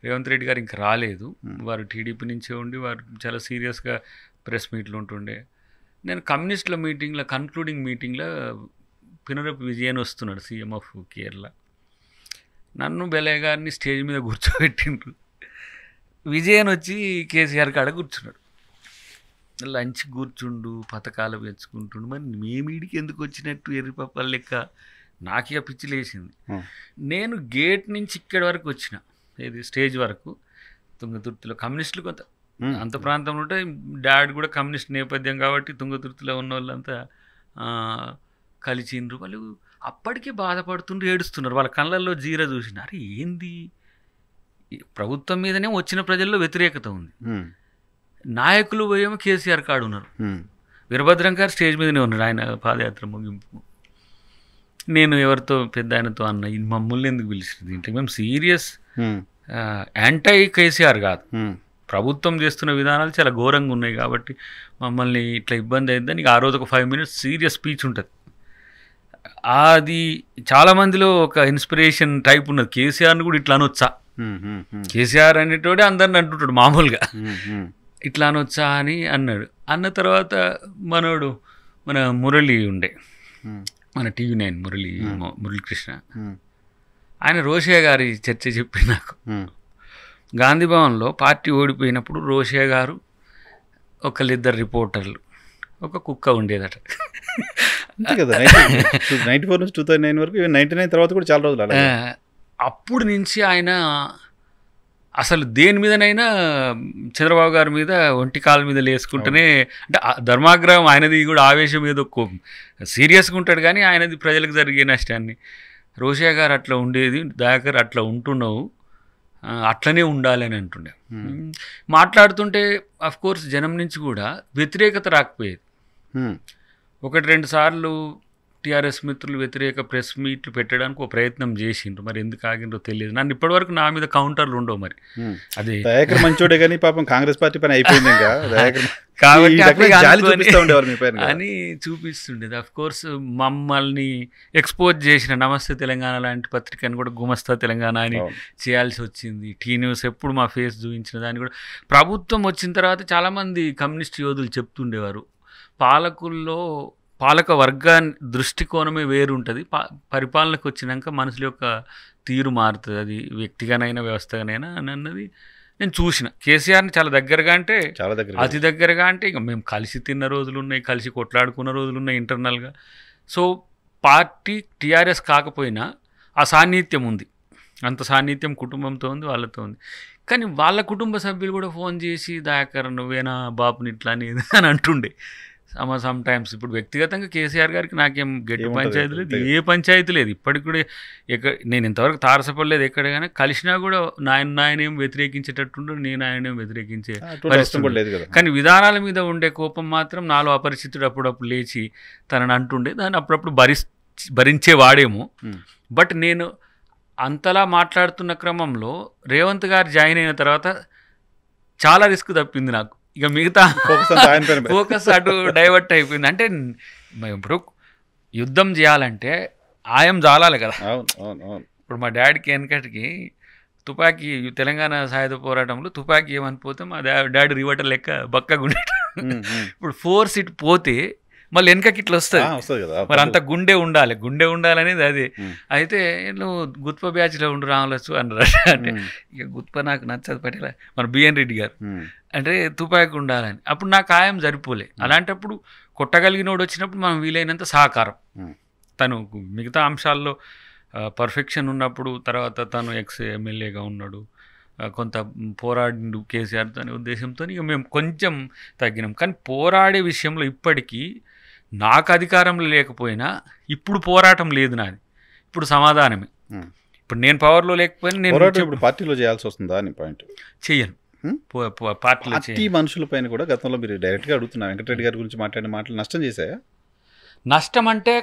రేవంత్ రెడ్డి గారు ఇంకా రాలేదు, వారు టీడీపీ నుంచే ఉండి వారు చాలా సీరియస్గా ప్రెస్ మీట్లు ఉంటుండే. నేను కమ్యూనిస్టుల మీటింగ్లో కన్క్లూడింగ్ మీటింగ్లో పినరపి విజయన్ వస్తున్నాడు, సీఎం ఆఫ్ కేరళ. నన్ను బెలే గారిని స్టేజ్ మీద కూర్చోబెట్టిండ్రు, విజయన్ వచ్చి కేసీఆర్ కాడ కూర్చున్నాడు. లంచ్ కూర్చుండు, పథకాలు పెంచుకుంటుండు. మరి మేమీడికి ఎందుకు వచ్చినట్టు ఎర్రిపప్పల లెక్క నాకు ఇక పిచ్చి లేచింది. నేను గేట్ నుంచి ఇక్కడి వరకు వచ్చిన, ఇది స్టేజ్ వరకు. తుంగతుర్తిలో కమ్యూనిస్టులు కొంత అంత ప్రాంతంలో ఉంటే, డాడ్ కూడా కమ్యూనిస్ట్ నేపథ్యం కాబట్టి తుంగతుర్తిలో ఉన్న వాళ్ళంతా కలిసిండ్రు. వాళ్ళు అప్పటికే బాధపడుతుండ్రు, ఏడుస్తున్నారు. వాళ్ళ కళ్ళల్లో జీర చూసిన, అరే ఏంది ప్రభుత్వం మీదనే వచ్చిన ప్రజల్లో వ్యతిరేకత ఉంది, నాయకులు పోయేమో కేసీఆర్ కాడు ఉన్నారు. వీరభద్రం గారు స్టేజ్ మీదనే ఉన్నారు ఆయన పాదయాత్ర ముగింపు. నేను ఎవరితో పెద్ద ఆయనతో అన్న, మమ్మల్ని ఎందుకు పిలిచింది దీంట్లో, మేము సీరియస్ యాంటై కేసీఆర్ కాదు, ప్రభుత్వం చేస్తున్న విధానాలు చాలా ఘోరంగా ఉన్నాయి కాబట్టి మమ్మల్ని ఇట్లా ఇబ్బంది అయిందని ఆ రోజు ఒక 5 minutes సీరియస్ స్పీచ్ ఉంటుంది. అది చాలామందిలో ఒక ఇన్స్పిరేషన్ టైప్ ఉన్నది. కేసీఆర్ని కూడా ఇట్లా అనొచ్చా, కేసీఆర్ అనేటోడే అందరిని అంటుంటాడు మామూలుగా, ఇట్లా అనొచ్చా అని అన్నాడు. అన్న తర్వాత మనోడు మన మురళి ఉండే, మన TV9 మురళీకృష్ణ, ఆయన రోషయ్య గారి చర్చ చెప్పి నాకు, గాంధీ భవన్లో పార్టీ ఓడిపోయినప్పుడు రోషయ్య గారు, ఒకళ్ళిద్దరు రిపోర్టర్లు, ఒక కుక్క ఉండేదట. అంతే కదా, 94 నుంచి 2009 వరకు, 99 తర్వాత కూడా చాలా రోజులు అలా. అప్పుడు నుంచి ఆయన అసలు దేని మీదనైనా చంద్రబాబు గారి మీద ఒంటి కాళ్ళ మీద లేసుకుంటేనే, అంటే ధర్మాగ్రహం ఆయనది కూడా, ఆవేశం మీద సీరియస్గా ఉంటాడు కానీ ఆయనది ప్రజలకు జరిగే నష్టాన్ని. రోషయ్య గారు అట్లా ఉండేది, దయాకర్ అట్లా ఉంటున్నావు, అట్లనే ఉండాలి అని అంటుండే. మాట్లాడుతుంటే అఫ్కోర్స్ జనం నుంచి కూడా వ్యతిరేకత రాకపోయేది. 1-2 సార్లు టీఆర్ఎస్ మిత్రులు వ్యతిరేక ప్రెస్ మీట్లు పెట్టడానికి ఒక ప్రయత్నం చేసిండ్రు, మరి ఎందుకు ఆగిండ్రో తెలియదు. నన్ను ఇప్పటివరకు నా మీద కౌంటర్లు ఉండవు. మరి అదే దయాకర్ మంచోడే కానీ పాపం కాంగ్రెస్ పార్టీ పని అయిపోయింది అని చూపిస్తుండేది. అఫ్ కోర్స్ మమ్మల్ని ఎక్స్పోజ్ చేసిన నమస్తే తెలంగాణ లాంటి పత్రికను కూడా గుమస్తా తెలంగాణ అని చేయాల్సి వచ్చింది. టీ-న్యూస్ ఎప్పుడు మా ఫేస్ చూపించిన దాన్ని కూడా. ప్రభుత్వం వచ్చిన తర్వాత చాలామంది కమ్యూనిస్ట్ యోధులు చెప్తుండేవారు, పాలక వర్గాన్ని దృష్టికోణమే వేరుంటుంది, పరిపాలనకు వచ్చినాక మనుషుల యొక్క తీరు మారుతుంది, అది వ్యక్తిగానైనా వ్యవస్థగానైనా అని అన్నది నేను చూసిన. కేసీఆర్ని చాలా దగ్గరగా, అంటే అతి దగ్గరగా, అంటే ఇక మేము కలిసి తిన్న రోజులు ఉన్నాయి, కలిసి కొట్లాడుకున్న రోజులు ఉన్నాయి ఇంటర్నల్గా. సో పార్టీ టీఆర్ఎస్ కాకపోయినా ఆ సాన్నిధ్యం ఉంది, అంత సాన్నిధ్యం కుటుంబంతో ఉంది, వాళ్ళతో ఉంది. కానీ వాళ్ళ కుటుంబ సభ్యులు కూడా ఫోన్ చేసి, దయాకర్ నువ్వేనా బాబుని ఇట్లా అని అంటుండే సమ్ టైమ్స్. ఇప్పుడు వ్యక్తిగతంగా కేసీఆర్ గారికి నాకేం గట్టి పంచాయతీ లేదు, ఏ పంచాయతీ లేదు ఇప్పటికి కూడా. నేను ఇంతవరకు తారసపడలేదు ఎక్కడైనా, కలిసినా కూడా నాయనేం వ్యతిరేకించేటట్టుండో, నేను ఆయనేం వ్యతిరేకించే పరిస్థితి. కానీ విధానాల మీద ఉండే కోపం మాత్రం నాలో అపరిచితుడు అప్పుడప్పుడు లేచి తనని అంటుండే, దాన్ని అప్పుడప్పుడు భరించేవాడేమో. బట్ నేను అంతలా మాట్లాడుతున్న క్రమంలో రేవంత్ గారు జాయిన్ అయిన తర్వాత చాలా రిస్క్ తప్పింది నాకు. ఇక మిగతా ఫోకస్ అటు డైవర్ట్ అయిపోయింది. అంటే ఇప్పుడు యుద్ధం చేయాలంటే ఆయం జాలాలి కదా. ఇప్పుడు మా డాడీకి వెనకటికి తుపాకీ, తెలంగాణ సాయుధ పోరాటంలో తుపాకీ ఏమనిపోతే మా డాడీ రివర్టర్ లెక్క బక్కగుండేట. ఇప్పుడు ఫోర్స్ ఇటు పోతే మళ్ళీ వెనకకి ఇట్లా వస్తుంది కదా, మరి అంత గుండె ఉండాలనేది అది. అయితే నువ్వు గుత్ప బ్యాచ్లో ఉండు రావచ్చు అన్నారు. అంటే ఇక గుత్ప నాకు నచ్చదు పటేల, మన బిఎన్ రెడ్డి గారు అంటే తుపాకి ఉండాలని. అప్పుడు నాకు ఖాయం సరిపోలే. అలాంటప్పుడు కొట్టగలిగినోడు వచ్చినప్పుడు మనం వీలైనంత సహకారం, తను మిగతా అంశాల్లో పర్ఫెక్షన్ ఉన్నప్పుడు, తర్వాత తను ఎమ్మెల్యేగా ఉన్నాడు, కొంత పోరాడిండు కేసీఆర్ అనే ఉద్దేశంతో ఇక మేము కొంచెం తగ్గినాం. కానీ పోరాడే విషయంలో ఇప్పటికీ నాకు అధికారంలో లేకపోయినా ఇప్పుడు పోరాటం లేదు నాది, ఇప్పుడు సమాధానమే. ఇప్పుడు నేను పవర్లో లేకపోయినా నేను పార్టీలో చేయాల్సి వస్తుందా అని పాయింట్ చెయ్యను. పార్టీ మనుషుల పైన కూడా గతంలో మీరు డైరెక్ట్గా అడుగుతున్నా, వెంకటరెడ్డి గారి గురించి మాట్లాడిన మాటలు నష్టం చేశాయా? నష్టం అంటే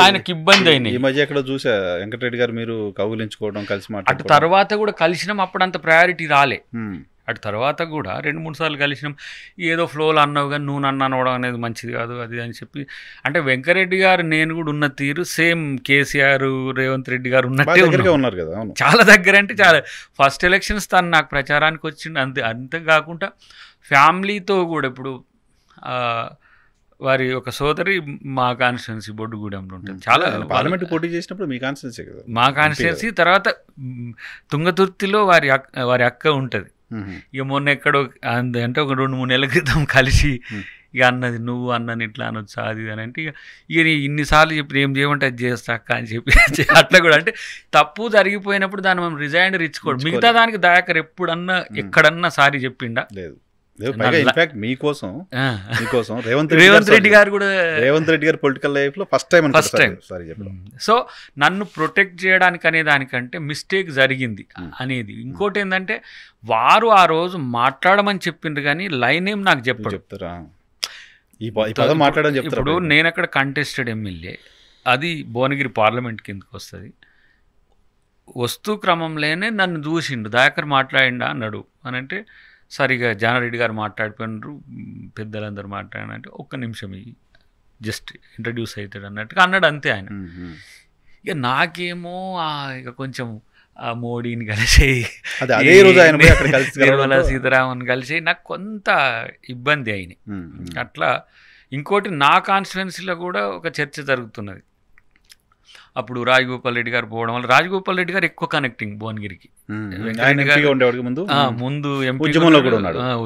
ఆయనకి ఇబ్బంది అయింది. ఈ మధ్య ఎక్కడ చూసా వెంకటరెడ్డి గారు మీరు కౌగులించుకోవడం, కలిసి మాట్లాడడం. అటు తర్వాత కూడా కలిసినాం, అప్పుడు అంత ప్రయారిటీ రాలే. అటు తర్వాత కూడా 2-3 సార్లు కలిసినాం. ఏదో ఫ్లోలో అన్నావు కానీ నువ్వు నన్ను అనవడం అనేది మంచిది కాదు అది అని చెప్పి. అంటే వెంకరెడ్డి గారు నేను కూడా ఉన్న తీరు సేమ్ కేసీఆర్ రేవంత్ రెడ్డి గారు ఉన్నట్టే ఉన్నారు కదా. చాలా దగ్గర, అంటే చాలా ఫస్ట్ ఎలక్షన్స్ తను నాకు ప్రచారానికి వచ్చిండు. అంతే కాకుండా ఫ్యామిలీతో కూడా, ఇప్పుడు వారి ఒక సోదరి మా కాన్స్టిట్యున్సీ బొడ్డుగూడెంలో ఉంటుంది. చాలా పార్లమెంట్ పోటీ చేసినప్పుడు మీ కాన్స్టిట్యున్సీ కదా, మా కాన్స్టిట్యున్సీ. తర్వాత తుంగతుర్తిలో వారి అక్క ఉంటుంది, ఇక మొన్న ఎక్కడో అంటే ఒక 2-3 నెలల క్రితం కలిసి ఇక అన్నది నువ్వు అన్నని ఇట్లా అనొచ్చు అది అని అంటే ఇక ఇన్నిసార్లు చెప్పి ఏం చేయమంటే అది చేస్తా అక్క అని చెప్పి అట్లా కూడా అంటే తప్పు జరిగిపోయినప్పుడు దాన్ని మనం రిజైండర్ ఇచ్చుకోడు. మిగతా దానికి దయాకర్ ఎప్పుడన్నా ఎక్కడన్నా సారీ చెప్పిండా లేదు. ఇన్ఫాక్ట్ మీకోసం రేవంత్ రెడ్డి గారు కూడా పొలిటికల్ లైఫ్ లో ఫస్ట్ టైం సారీ చెప్పడం. సో నన్ను ప్రొటెక్ట్ చేయడానికి అనే దానికంటే మిస్టేక్ జరిగింది అనేది. ఇంకోటి ఏంటంటే వారు ఆ రోజు మాట్లాడమని చెప్పిండ్రు కానీ లైన్ ఏం నాకు చెప్తారా ఇప్పుడు నేను అక్కడ కంటెస్టెడ్ ఎమ్మెల్యే, అది భువనగిరి పార్లమెంట్ కిందకి వస్తుంది. వస్తూ క్రమంలోనే నన్ను చూసిండు, దయాకర్ మాట్లాడిండా అన్నాడు అని అంటే సరిగా జానారెడ్డి గారు మాట్లాడిపోయినారు, పెద్దలందరూ మాట్లాడినంటే ఒక్క నిమిషం జస్ట్ ఇంట్రడ్యూస్ అవుతాడు అన్నట్టుగా అన్నాడు అంతే ఆయన. ఇక నాకేమో ఇక కొంచెం ఆ మోడీని కలిసి నిర్మలా సీతారామన్ కలిసి నాకు కొంత ఇబ్బంది అయినాయి. అట్లా ఇంకోటి నా కాన్స్టిట్యున్సీలో కూడా ఒక చర్చ జరుగుతున్నది. అప్పుడు రాజగోపాల్ రెడ్డి గారు పోవడం వల్ల రాజగోపాల్ రెడ్డి గారు ఎక్కువ కనెక్టింగ్ భువనగిరికి. ముందు ఎంపీ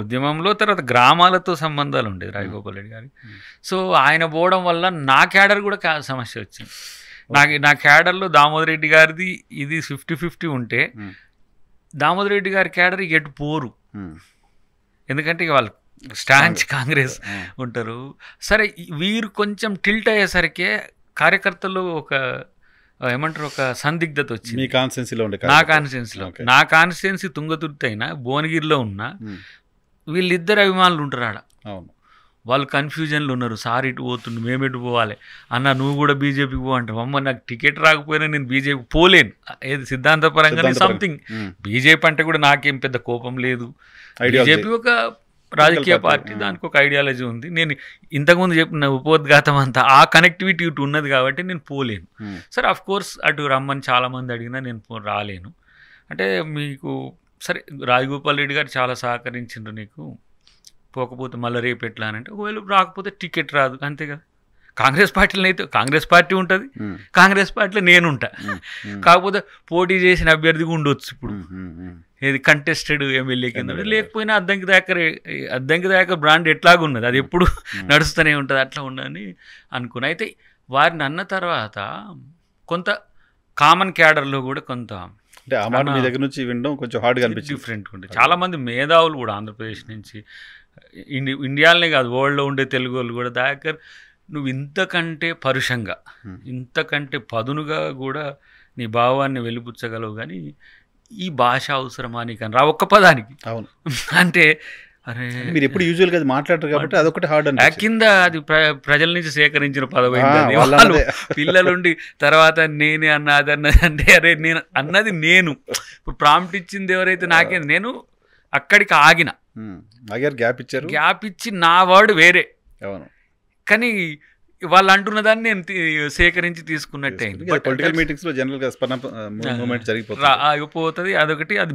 ఉద్యమంలో, తర్వాత గ్రామాలతో సంబంధాలు ఉండేది రాజగోపాల్ రెడ్డి గారికి. సో ఆయన పోవడం వల్ల నా క్యాడర్ కూడా సమస్య వచ్చింది. నా క్యాడర్లో దామోదర్ రెడ్డి గారిది ఇది 50-50 ఉంటే దామోదర్ రెడ్డి గారి క్యాడర్ ఎటు పోరు, ఎందుకంటే ఇక వాళ్ళు స్టాంచ్ కాంగ్రెస్ ఉంటారు. సరే వీరు కొంచెం టిల్ట్ అయ్యేసరికి కార్యకర్తలు ఒక ఏమంటారు ఒక సందిగ్ధత వచ్చింది. నా కాన్స్టిట్యున్సీ తుంగతుర్తి అయినా భువనగిరిలో ఉన్న వీళ్ళిద్దరు అభిమానులు ఉంటారు ఆడ. వాళ్ళు కన్ఫ్యూజన్లు ఉన్నారు, సార్ ఇటు పోతుండు మేము ఎటు పోవాలి అన్న, నువ్వు కూడా బీజేపీకి పో అంటావు. అమ్మ నాకు టికెట్ రాకపోయినా నేను బీజేపీ పోలేను, ఏది సిద్ధాంతపరంగా సంథింగ్. బీజేపీ అంటే కూడా నాకేం పెద్ద కోపం లేదు, బీజేపీ ఒక రాజకీయ పార్టీ, దానికి ఒక ఐడియాలజీ ఉంది. నేను ఇంతకుముందు చెప్పిన ఉపోద్ఘాతం అంతా ఆ కనెక్టివిటీ ఇటు ఉన్నది కాబట్టి నేను పోలేను. సరే అఫ్ కోర్స్ అటు రమ్మని చాలామంది అడిగినా నేను రాలేను. అంటే మీకు సరే రాజగోపాల్ రెడ్డి గారు చాలా సహకరించిండ్రు, నీకు పోకపోతే మళ్ళీ రేపు ఎట్లా అని అంటే ఒకవేళ రాకపోతే టికెట్ రాదు అంతే కదా. కాంగ్రెస్ పార్టీలో అయితే కాంగ్రెస్ పార్టీ ఉంటుంది, కాంగ్రెస్ పార్టీలో నేనుంటా, కాకపోతే పోటీ చేసిన అభ్యర్థిగా ఉండొచ్చు. ఇప్పుడు ఏది కంటెస్టెడ్ ఎమ్మెల్యే కింద లేకపోయినా అద్దంకి దాకా బ్రాండ్ ఎట్లాగా ఉన్నది, అది ఎప్పుడు నడుస్తూనే ఉంటుంది, అట్లా ఉండని అనుకుని. అయితే వారిని అన్న తర్వాత కొంత కామన్ క్యాడర్లో కూడా కొంత డిఫరెంట్గా ఉంటుంది. చాలామంది మేధావులు కూడా ఆంధ్రప్రదేశ్ నుంచి, ఇండియాలోనే కాదు వరల్డ్లో ఉండే తెలుగు వాళ్ళు కూడా దయాకర్ నువ్వు ఇంతకంటే పరుషంగా ఇంతకంటే పదునుగా కూడా నీ భావాన్ని వెలిపుచ్చగలవు, కానీ ఈ భాష అవసరమా నీకని రా ఒక్క పదానికి. అవును అంటే అరే మీరు ఎప్పుడు యూజువల్గా అది మాట్లాడరు కాబట్టి అదొకటి హార్డ్ కింద అది ప్రజల నుంచి సేకరించిన పదమైంది. వాళ్ళు పిల్లలుండి తర్వాత నేనే అన్న అది అన్నది అంటే అరే నేను అన్నది నేను ఇప్పుడు ప్రాంప్ట్ ఇచ్చింది ఎవరైతే నాకేంది, నేను అక్కడికి ఆగిన, గ్యాప్ ఇచ్చి నా వర్డ్ వేరే, కానీ వాళ్ళు అంటున్న దాన్ని నేను సేకరించి తీసుకున్నట్టే అయిపోతుంది. అదొకటి. అది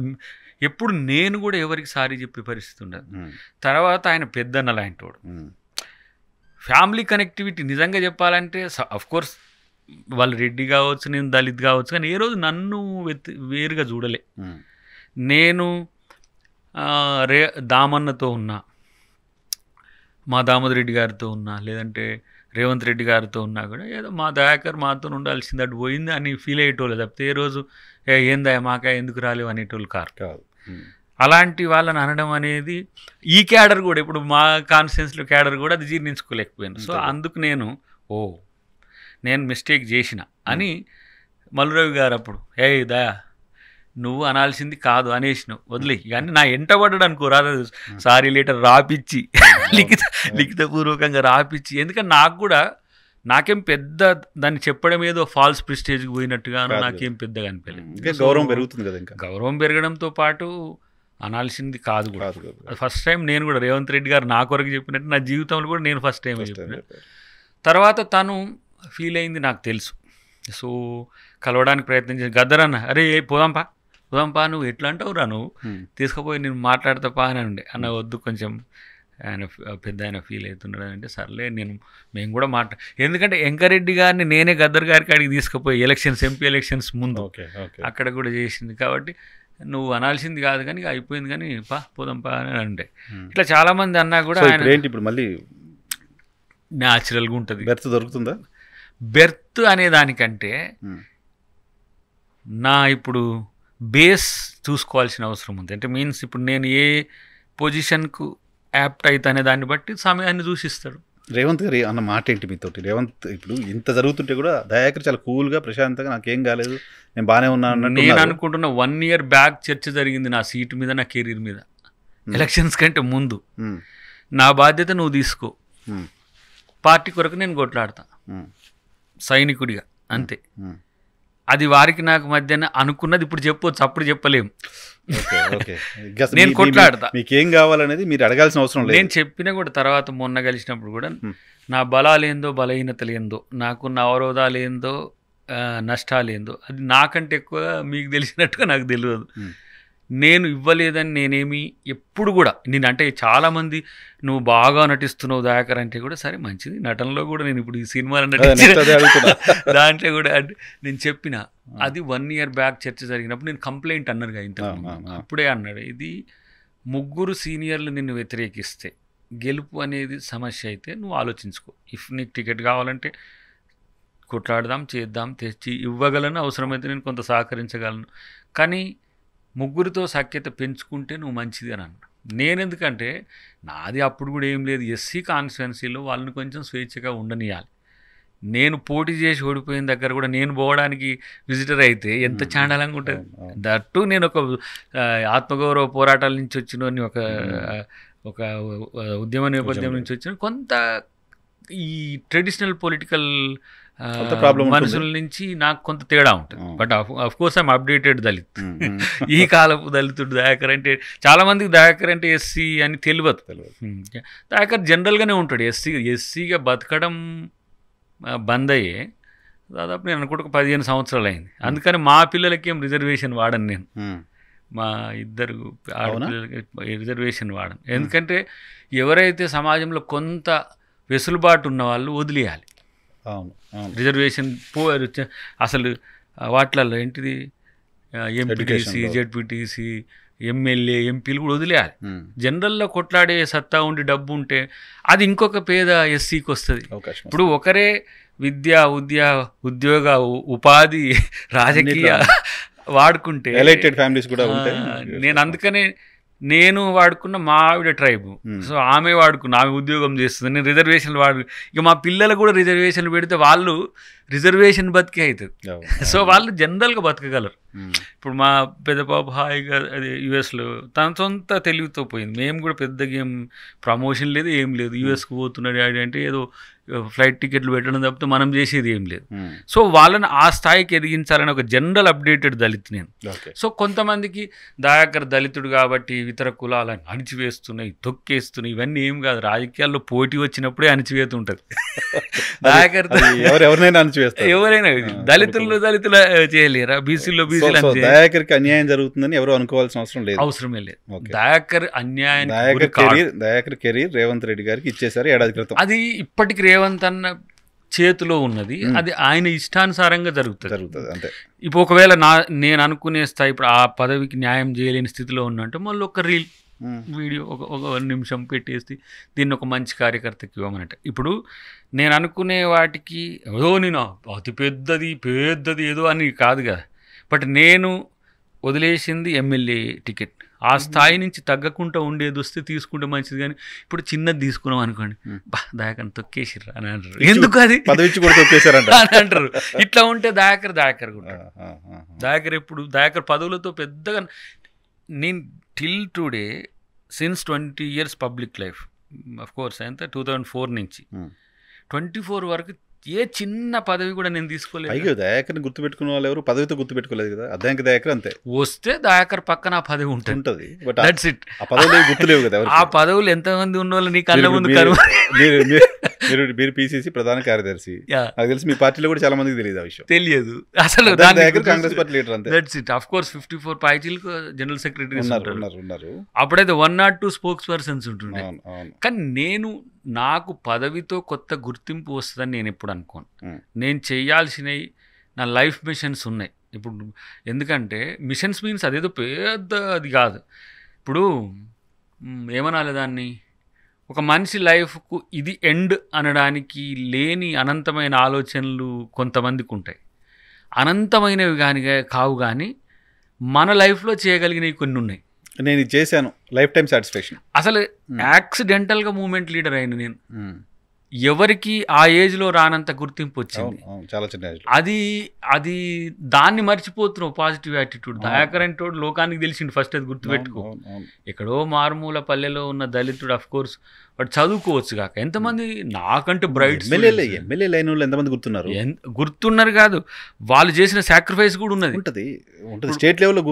ఎప్పుడు నేను కూడా ఎవరికి సారీ చెప్పే పరిస్థితి ఉండదు. తర్వాత ఆయన పెద్దన్న లాంటి వాడు, ఫ్యామిలీ కనెక్టివిటీ నిజంగా చెప్పాలంటే అఫ్కోర్స్ వాళ్ళు రెడ్డి కావచ్చు, నేను దళిత్ కావచ్చు, కానీ ఏ రోజు నన్ను వేరుగా చూడలే. నేను దామన్నతో ఉన్నా, మా దామోదర్ రెడ్డి గారితో ఉన్నా, లేదంటే రేవంత్ రెడ్డి గారితో ఉన్నా కూడా ఏదో మా దయాకర్ మాతో ఉండాల్సింది అటు పోయింది అని ఫీల్ అయ్యేటోళ్ళు తప్పితే ఏ రోజు ఏందా మాకా ఎందుకు రాలేవు అనేటోళ్ళు కాదు. అలాంటి వాళ్ళని అనడం అనేది ఈ క్యాడర్ కూడా ఇప్పుడు మా కాన్స్టిట్యున్సీలో క్యాడర్ కూడా అది జీర్ణించుకోలేకపోయాను. సో అందుకు నేను మిస్టేక్ చేసిన అని మల్లురవి గారు అప్పుడు దయా నువ్వు అనాల్సింది కాదు అనేసినావు, వదిలే కానీ నా ఎంటబడ్డాడు అనుకో రాదు, సారీ లెటర్ రాపిచ్చి లిఖితపూర్వకంగా రాపిచ్చి, ఎందుకంటే నాకు కూడా నాకేం పెద్ద దాన్ని చెప్పడం ఏదో ఫాల్స్ ప్రిస్టేజ్కి పోయినట్టుగాను నాకేం పెద్దగా అనిపించలేదు. గౌరవం పెరుగుతుంది కదా, ఇంకా గౌరవం పెరగడంతో పాటు అనాల్సింది కాదు కూడా. ఫస్ట్ టైం నేను కూడా రేవంత్ రెడ్డి గారు నా కొరకు చెప్పినట్టు నా జీవితంలో కూడా నేను ఫస్ట్ టైం చెప్పిన. తర్వాత తను ఫీల్ అయింది నాకు తెలుసు. సో కలవడానికి ప్రయత్నం చేసి గద్దరన్న అరే పోదాంపా నువ్వు ఎట్లా అంటావు రా, నువ్వు తీసుకుపోయి నేను మాట్లాడతాపా అని ఉండే అన్న, వద్దు కొంచెం ఆయన పెద్ద ఆయన ఫీల్ అవుతున్నాడు అంటే సర్లే మేము కూడా ఎందుకంటే వెంకరెడ్డి గారిని నేనే గద్దర్ గారికి అడిగి తీసుకుపోయి ఎంపీ ఎలక్షన్స్ ముందు అక్కడ కూడా చేసింది కాబట్టి నువ్వు అనాల్సింది కాదు కానీ ఇక అయిపోయింది కానీ పోదాం పా అని అంటే ఇట్లా చాలామంది అన్నా కూడా ఆయన ఏంటి ఇప్పుడు మళ్ళీ న్యాచురల్గా ఉంటుంది. బెర్త్ దొరుకుతుందా? బెర్త్ అనే దానికంటే నా ఇప్పుడు బేస్ చూసుకోవాల్సిన అవసరం ఉంది. అంటే మీన్స్ ఇప్పుడు నేను ఏ పొజిషన్కు యాప్ట్ అయితే అనే దాన్ని బట్టి సమయాన్ని చూసిస్తాడు. రేవంత్ గారు అన్న మాట ఏంటి మీతోటి? రేవంత్ ఇప్పుడు ఇంత జరుగుతుంటే కూడా దయాకర్ చాలా కూల్గా ప్రశాంతంగా నాకేం కాలేదు, నేను బాగానే ఉన్నాను. నేను అనుకుంటున్న 1 year బ్యాక్ చర్చ జరిగింది నా సీటు మీద, నా కెరీర్ మీద, ఎలక్షన్స్ కంటే ముందు. నా బాధ్యత నువ్వు తీసుకో, పార్టీ కొరకు నేను కొట్లాడతా సైనికుడిగా, అంతే. అది వారికి నాకు మధ్యన అనుకున్నది ఇప్పుడు చెప్పొచ్చు, అప్పుడు చెప్పలేము. నేను కొట్లాడతా, మీకేం కావాలనేది మీరు అడగాల్సిన అవసరం లేదు. నేను చెప్పినా కూడా తర్వాత మొన్న కలిసినప్పుడు కూడా నా బలాలేందో బలహీనతలు ఏందో, నాకున్న అవరోధాలు ఏందో నష్టాలు ఏందో అది నాకంటే ఎక్కువ మీకు తెలిసినట్టుగా నాకు తెలియదు. నేను ఇవ్వలేదని నేనేమి ఎప్పుడు కూడా అంటే చాలామంది నువ్వు బాగా నటిస్తున్నావు దయాకర్ అంటే కూడా సరే మంచిది, నటనలో కూడా నేను ఇప్పుడు ఈ సినిమాలో దాంట్లో కూడా నేను చెప్పిన అది 1 year బ్యాక్ చర్చ జరిగినప్పుడు నేను కంప్లైంట్ అన్నారుగా ఇంత అప్పుడే అన్నాడు, ఇది 3 సీనియర్లు నిన్ను వ్యతిరేకిస్తే గెలుపు అనేది సమస్య అయితే నువ్వు ఆలోచించుకో, ఇఫ్ నీకు టికెట్ కావాలంటే కొట్లాడదాం, చేద్దాం, తెచ్చి ఇవ్వగలను, అవసరమైతే నేను కొంత సహకరించగలను, కానీ 3తో సఖ్యత పెంచుకుంటే నువ్వు మంచిది అని అన్నా. నేను ఎందుకంటే నాది అప్పుడు కూడా ఏం లేదు, ఎస్సీ కాన్స్టిట్యున్సీలో వాళ్ళని కొంచెం స్వేచ్ఛగా ఉండనియాలి. నేను పోటీ చేసి ఓడిపోయిన దగ్గర కూడా నేను పోవడానికి విజిటర్ అయితే ఎంత చాండాలంగా ఉంటుంది. దట్టు నేను ఒక ఆత్మగౌరవ పోరాటాల నుంచి వచ్చిన ఒక ఉద్యమ నేపథ్యం నుంచి వచ్చిన కొంత ఈ ట్రెడిషనల్ పొలిటికల్ మనుషుల నుంచి నాకు కొంత తేడా ఉంటుంది. But of course I'm updated Dalit. ఈ కాలపు దళితుడు దయాకర్ అంటే చాలా మందికి దయాకర్ అంటే ఎస్సీ అని తెలియదు. దయాకర్ జనరల్గానే ఉంటాడు. ఎస్సీగా బతకడం బంద్ అయ్యే దాదాపు నేను అనుకుంటే 15 సంవత్సరాలు అయింది. అందుకని మా పిల్లలకి ఏం రిజర్వేషన్ వాడను, నేను మా 2 ఆడపిల్లలకి రిజర్వేషన్ వాడను. ఎందుకంటే ఎవరైతే సమాజంలో కొంత వెసులుబాటు ఉన్న వాళ్ళు వదిలేయాలి రిజర్వేషన్. అసలు వాటిలలో ఏంటిది ఎంపీటీసీ, జెడ్పీటీసీ, ఎమ్మెల్యే, ఎంపీలు కూడా వదిలేయాలి. జనరల్లో కొట్లాడే సత్తా ఉండి డబ్బు ఉంటే అది ఇంకొక పేద ఎస్సీకి వస్తుంది. ఇప్పుడు ఒకరే విద్య, ఉద్యోగ, ఉపాధి, రాజకీయ వాడుకుంటే ఎలైటెడ్ ఫ్యామిలీస్ కూడా ఉంటాయి. నేను అందుకనే నేను వాడుకున్న మా ఆవిడ ట్రైబు, సో ఆమె వాడుకున్న, ఆమె ఉద్యోగం చేస్తుంది, నేను రిజర్వేషన్లు ఇక మా పిల్లలు కూడా రిజర్వేషన్లు పెడితే వాళ్ళు రిజర్వేషన్ బతికే అవుతుంది. సో వాళ్ళు జనరల్గా బతకగలరు. ఇప్పుడు మా పెద్ద పాప హాయిగా అది యుఎస్లో తన సొంత తెలివితో పోయింది. మేము కూడా పెద్దగా ఏం ప్రమోషన్ లేదు, ఏం లేదు. యుఎస్కి పోతున్నాడు డాడీ అంటే ఏదో ఫ్లైట్ టికెట్లు పెట్టడం తప్పితే మనం చేసేది ఏం లేదు. సో వాళ్ళని ఆ స్థాయికి ఎదిగించాలని ఒక జనరల్ అప్డేటెడ్ దళిత్ నేను. సో కొంతమందికి దయాకర్ దళితుడు కాబట్టి ఇతర కులాలను అణిచివేస్తున్నాయి, తొక్కేస్తున్నాయి, ఇవన్నీ ఏం కాదు. రాజకీయాల్లో పోటీ వచ్చినప్పుడే అణిచివేత ఉంటుంది. దయాకర్ ఎవరైనా దళితులు చేయలేరా? బీసీలో దయాకర్కి అన్యాయం జరుగుతుందని ఎవరు అనుకోవాల్సిన అవసరమే లేదు. దయాకర్ అన్యాయం, దయాకర్ కెరీర్ రేవంత్ రెడ్డి గారికి ఇచ్చేసారు ఏడాది క్రితం. అది ఇప్పటికి రేవంత్ అన్న చేతిలో ఉన్నది, అది ఆయన ఇష్టానుసారంగా జరుగుతుంది అంతే. ఇప్పుడు ఒకవేళ నేను అనుకునే స్థాయి ఇప్పుడు ఆ పదవికి న్యాయం చేయలేని స్థితిలో ఉన్నట్టు మళ్ళీ ఒక రీల్ వీడియో ఒక 1 నిమిషం పెట్టేసి దీన్ని ఒక మంచి కార్యకర్తకి ఇవ్వమన్నట్టు. ఇప్పుడు నేను అనుకునే వాటికి ఏదో నేను అతి పెద్దది ఏదో అని కాదు కదా. బట్ నేను వదిలేసింది ఎమ్మెల్యే టికెట్. ఆ స్థాయి నుంచి తగ్గకుండా ఉండేది వస్తే తీసుకుంటే మంచిది, కానీ ఇప్పుడు చిన్నది తీసుకున్నాం అనుకోండి, దయాకర్ తొక్కేసిర్రు అని అంటారు. ఎందుకు అది అని అంటారు. ఇట్లా ఉంటే దయాకర్ ఎప్పుడు దయాకర్ పదవులతో పెద్దగా నేను till today since 20 years public life, of course ఎంత 2004 నుంచి 24 వరకు ఏ చిన్న పదవి కూడా నేను తీసుకోలేదు. అయ్యో దయాకర్ని గుర్తుపెట్టుకున్న వాళ్ళు ఎవరు పదవితో గుర్తుపెట్టుకోలేదు కదా. అద్దానికి దయాకర్ అంతే, వస్తే దయాకర్ పక్కన ఆ పదవి ఉంటుంది. That's it. ఆ పదవులు గుర్తులేవు కదా. ఆ పదవులు ఎంతమంది ఉన్న వాళ్ళు నీ కళ్ళ ముందు మీరు పిసిసి ప్రధాన కార్యదర్శి, నాకు తెలిసి మీ పార్టీలో కూడా చాలా మందికి తెలియదు ఆ విషయం. తెలియదు అసలు. కాంగ్రెస్ పార్టీ లీడర్ అంతే. That's it. ఆఫ్ కోర్స్ 54 పార్టీలకు జనరల్ సెక్రటరీస్ ఉన్నారు. అప్పుడైతే 1 or 2 స్పోక్స్ పర్సన్స్ ఉంటుండే. కానీ నాకు పదవితో కొత్త గుర్తింపు వస్తుందని నేను ఎప్పుడు అనుకోను. నేను చేయాల్సినవి నా లైఫ్ మిషన్స్ ఉన్నాయి. ఇప్పుడు ఎందుకంటే మిషన్స్ మీన్స్ అదేదో పెద్ద అది కాదు. ఇప్పుడు ఏమనాలి దాన్ని, ఒక మనిషి లైఫ్కు ఇది ఎండ్ అనడానికి లేని అనంతమైన ఆలోచనలు కొంతమందికి ఉంటాయి. అనంతమైనవి కానీ కావు, కానీ మన లైఫ్లో చేయగలిగినవి కొన్ని ఉన్నాయి. నేను ఇది చేశాను, లైఫ్ టైం సాటిస్ఫాక్షన్. అసలు యాక్సిడెంటల్గా మూమెంట్ లీడర్ అయిన నేను, ఎవరికి ఆ ఏజ్లో రానంత గుర్తింపు వచ్చింది. చాలా చిన్న ఏజ్లో అది దాన్ని మర్చిపోతున్నావు. Positive attitude. దయాకర్ అంటే లోకానికి తెలిసిండు ఫస్ట్, అది గుర్తుపెట్టుకో. ఎక్కడో మారుమూల పల్లెలో ఉన్న దళితుడు, అఫ్ కోర్స్ వాడు చదువుకోవచ్చు కాక, ఎంతమంది నాకంటే బ్రైట్ ఎమ్మెల్యే లైన్ వాళ్ళు ఎంతమంది గుర్తున్నారు కాదు, వాళ్ళు చేసిన సాక్రిఫైస్ కూడా ఉన్నది. ఉంటుంది స్టేట్ లెవెల్లో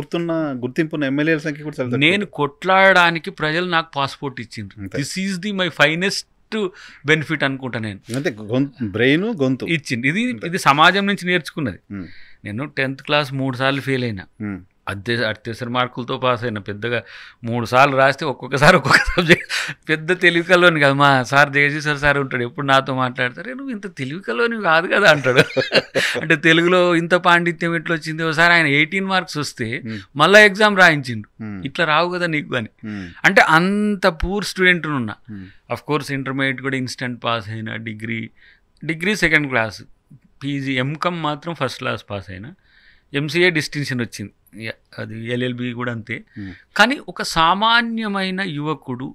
గుర్తింపు ఎమ్మెల్యేల సంఖ్య కూడా. నేను కొట్లాడడానికి ప్రజలు నాకు పాస్పోర్ట్ ఇచ్చిండ్రు. This is the my finest benefit అనుకుంటా. నేను అంటే బ్రెయిన్ గొంతు ఇచ్చింది. ఇది సమాజం నుంచి నేర్చుకున్నది. నేను 10th క్లాస్ 3 సార్లు ఫెయిల్ అయినా, అత్యవసర మార్కులతో పాస్ అయినా. పెద్దగా 3 సార్లు రాస్తే ఒక్కొక్కసారి ఒక్కొక్క సబ్జెక్ట్. పెద్ద తెలివికల్లోని కాదు. మా సార్ జగదీశ్వర్ సార్ ఉంటాడు, ఎప్పుడు నాతో మాట్లాడతారు, నువ్వు ఇంత తెలివికల్లోని కాదు కదా అంటాడు. అంటే తెలుగులో ఇంత పాండిత్యం ఎట్లా వచ్చింది. ఒకసారి ఆయన 18 మార్క్స్ వస్తే మళ్ళీ ఎగ్జామ్ రాయించిండు, ఇట్లా రావు కదా నీకు అని. అంటే అంత పూర్ స్టూడెంట్ ఉన్నా. అఫ్ కోర్స్ ఇంటర్మీడియట్ కూడా ఇన్స్టెంట్ పాస్ అయినా, degree 2nd class, PG MCom మాత్రం 1st క్లాస్ పాస్ అయినా, ఎంసీఏ డిస్టింక్షన్ వచ్చింది. అది ఎల్ఎల్బి కూడా అంతే. కానీ ఒక సామాన్యమైన యువకుడు,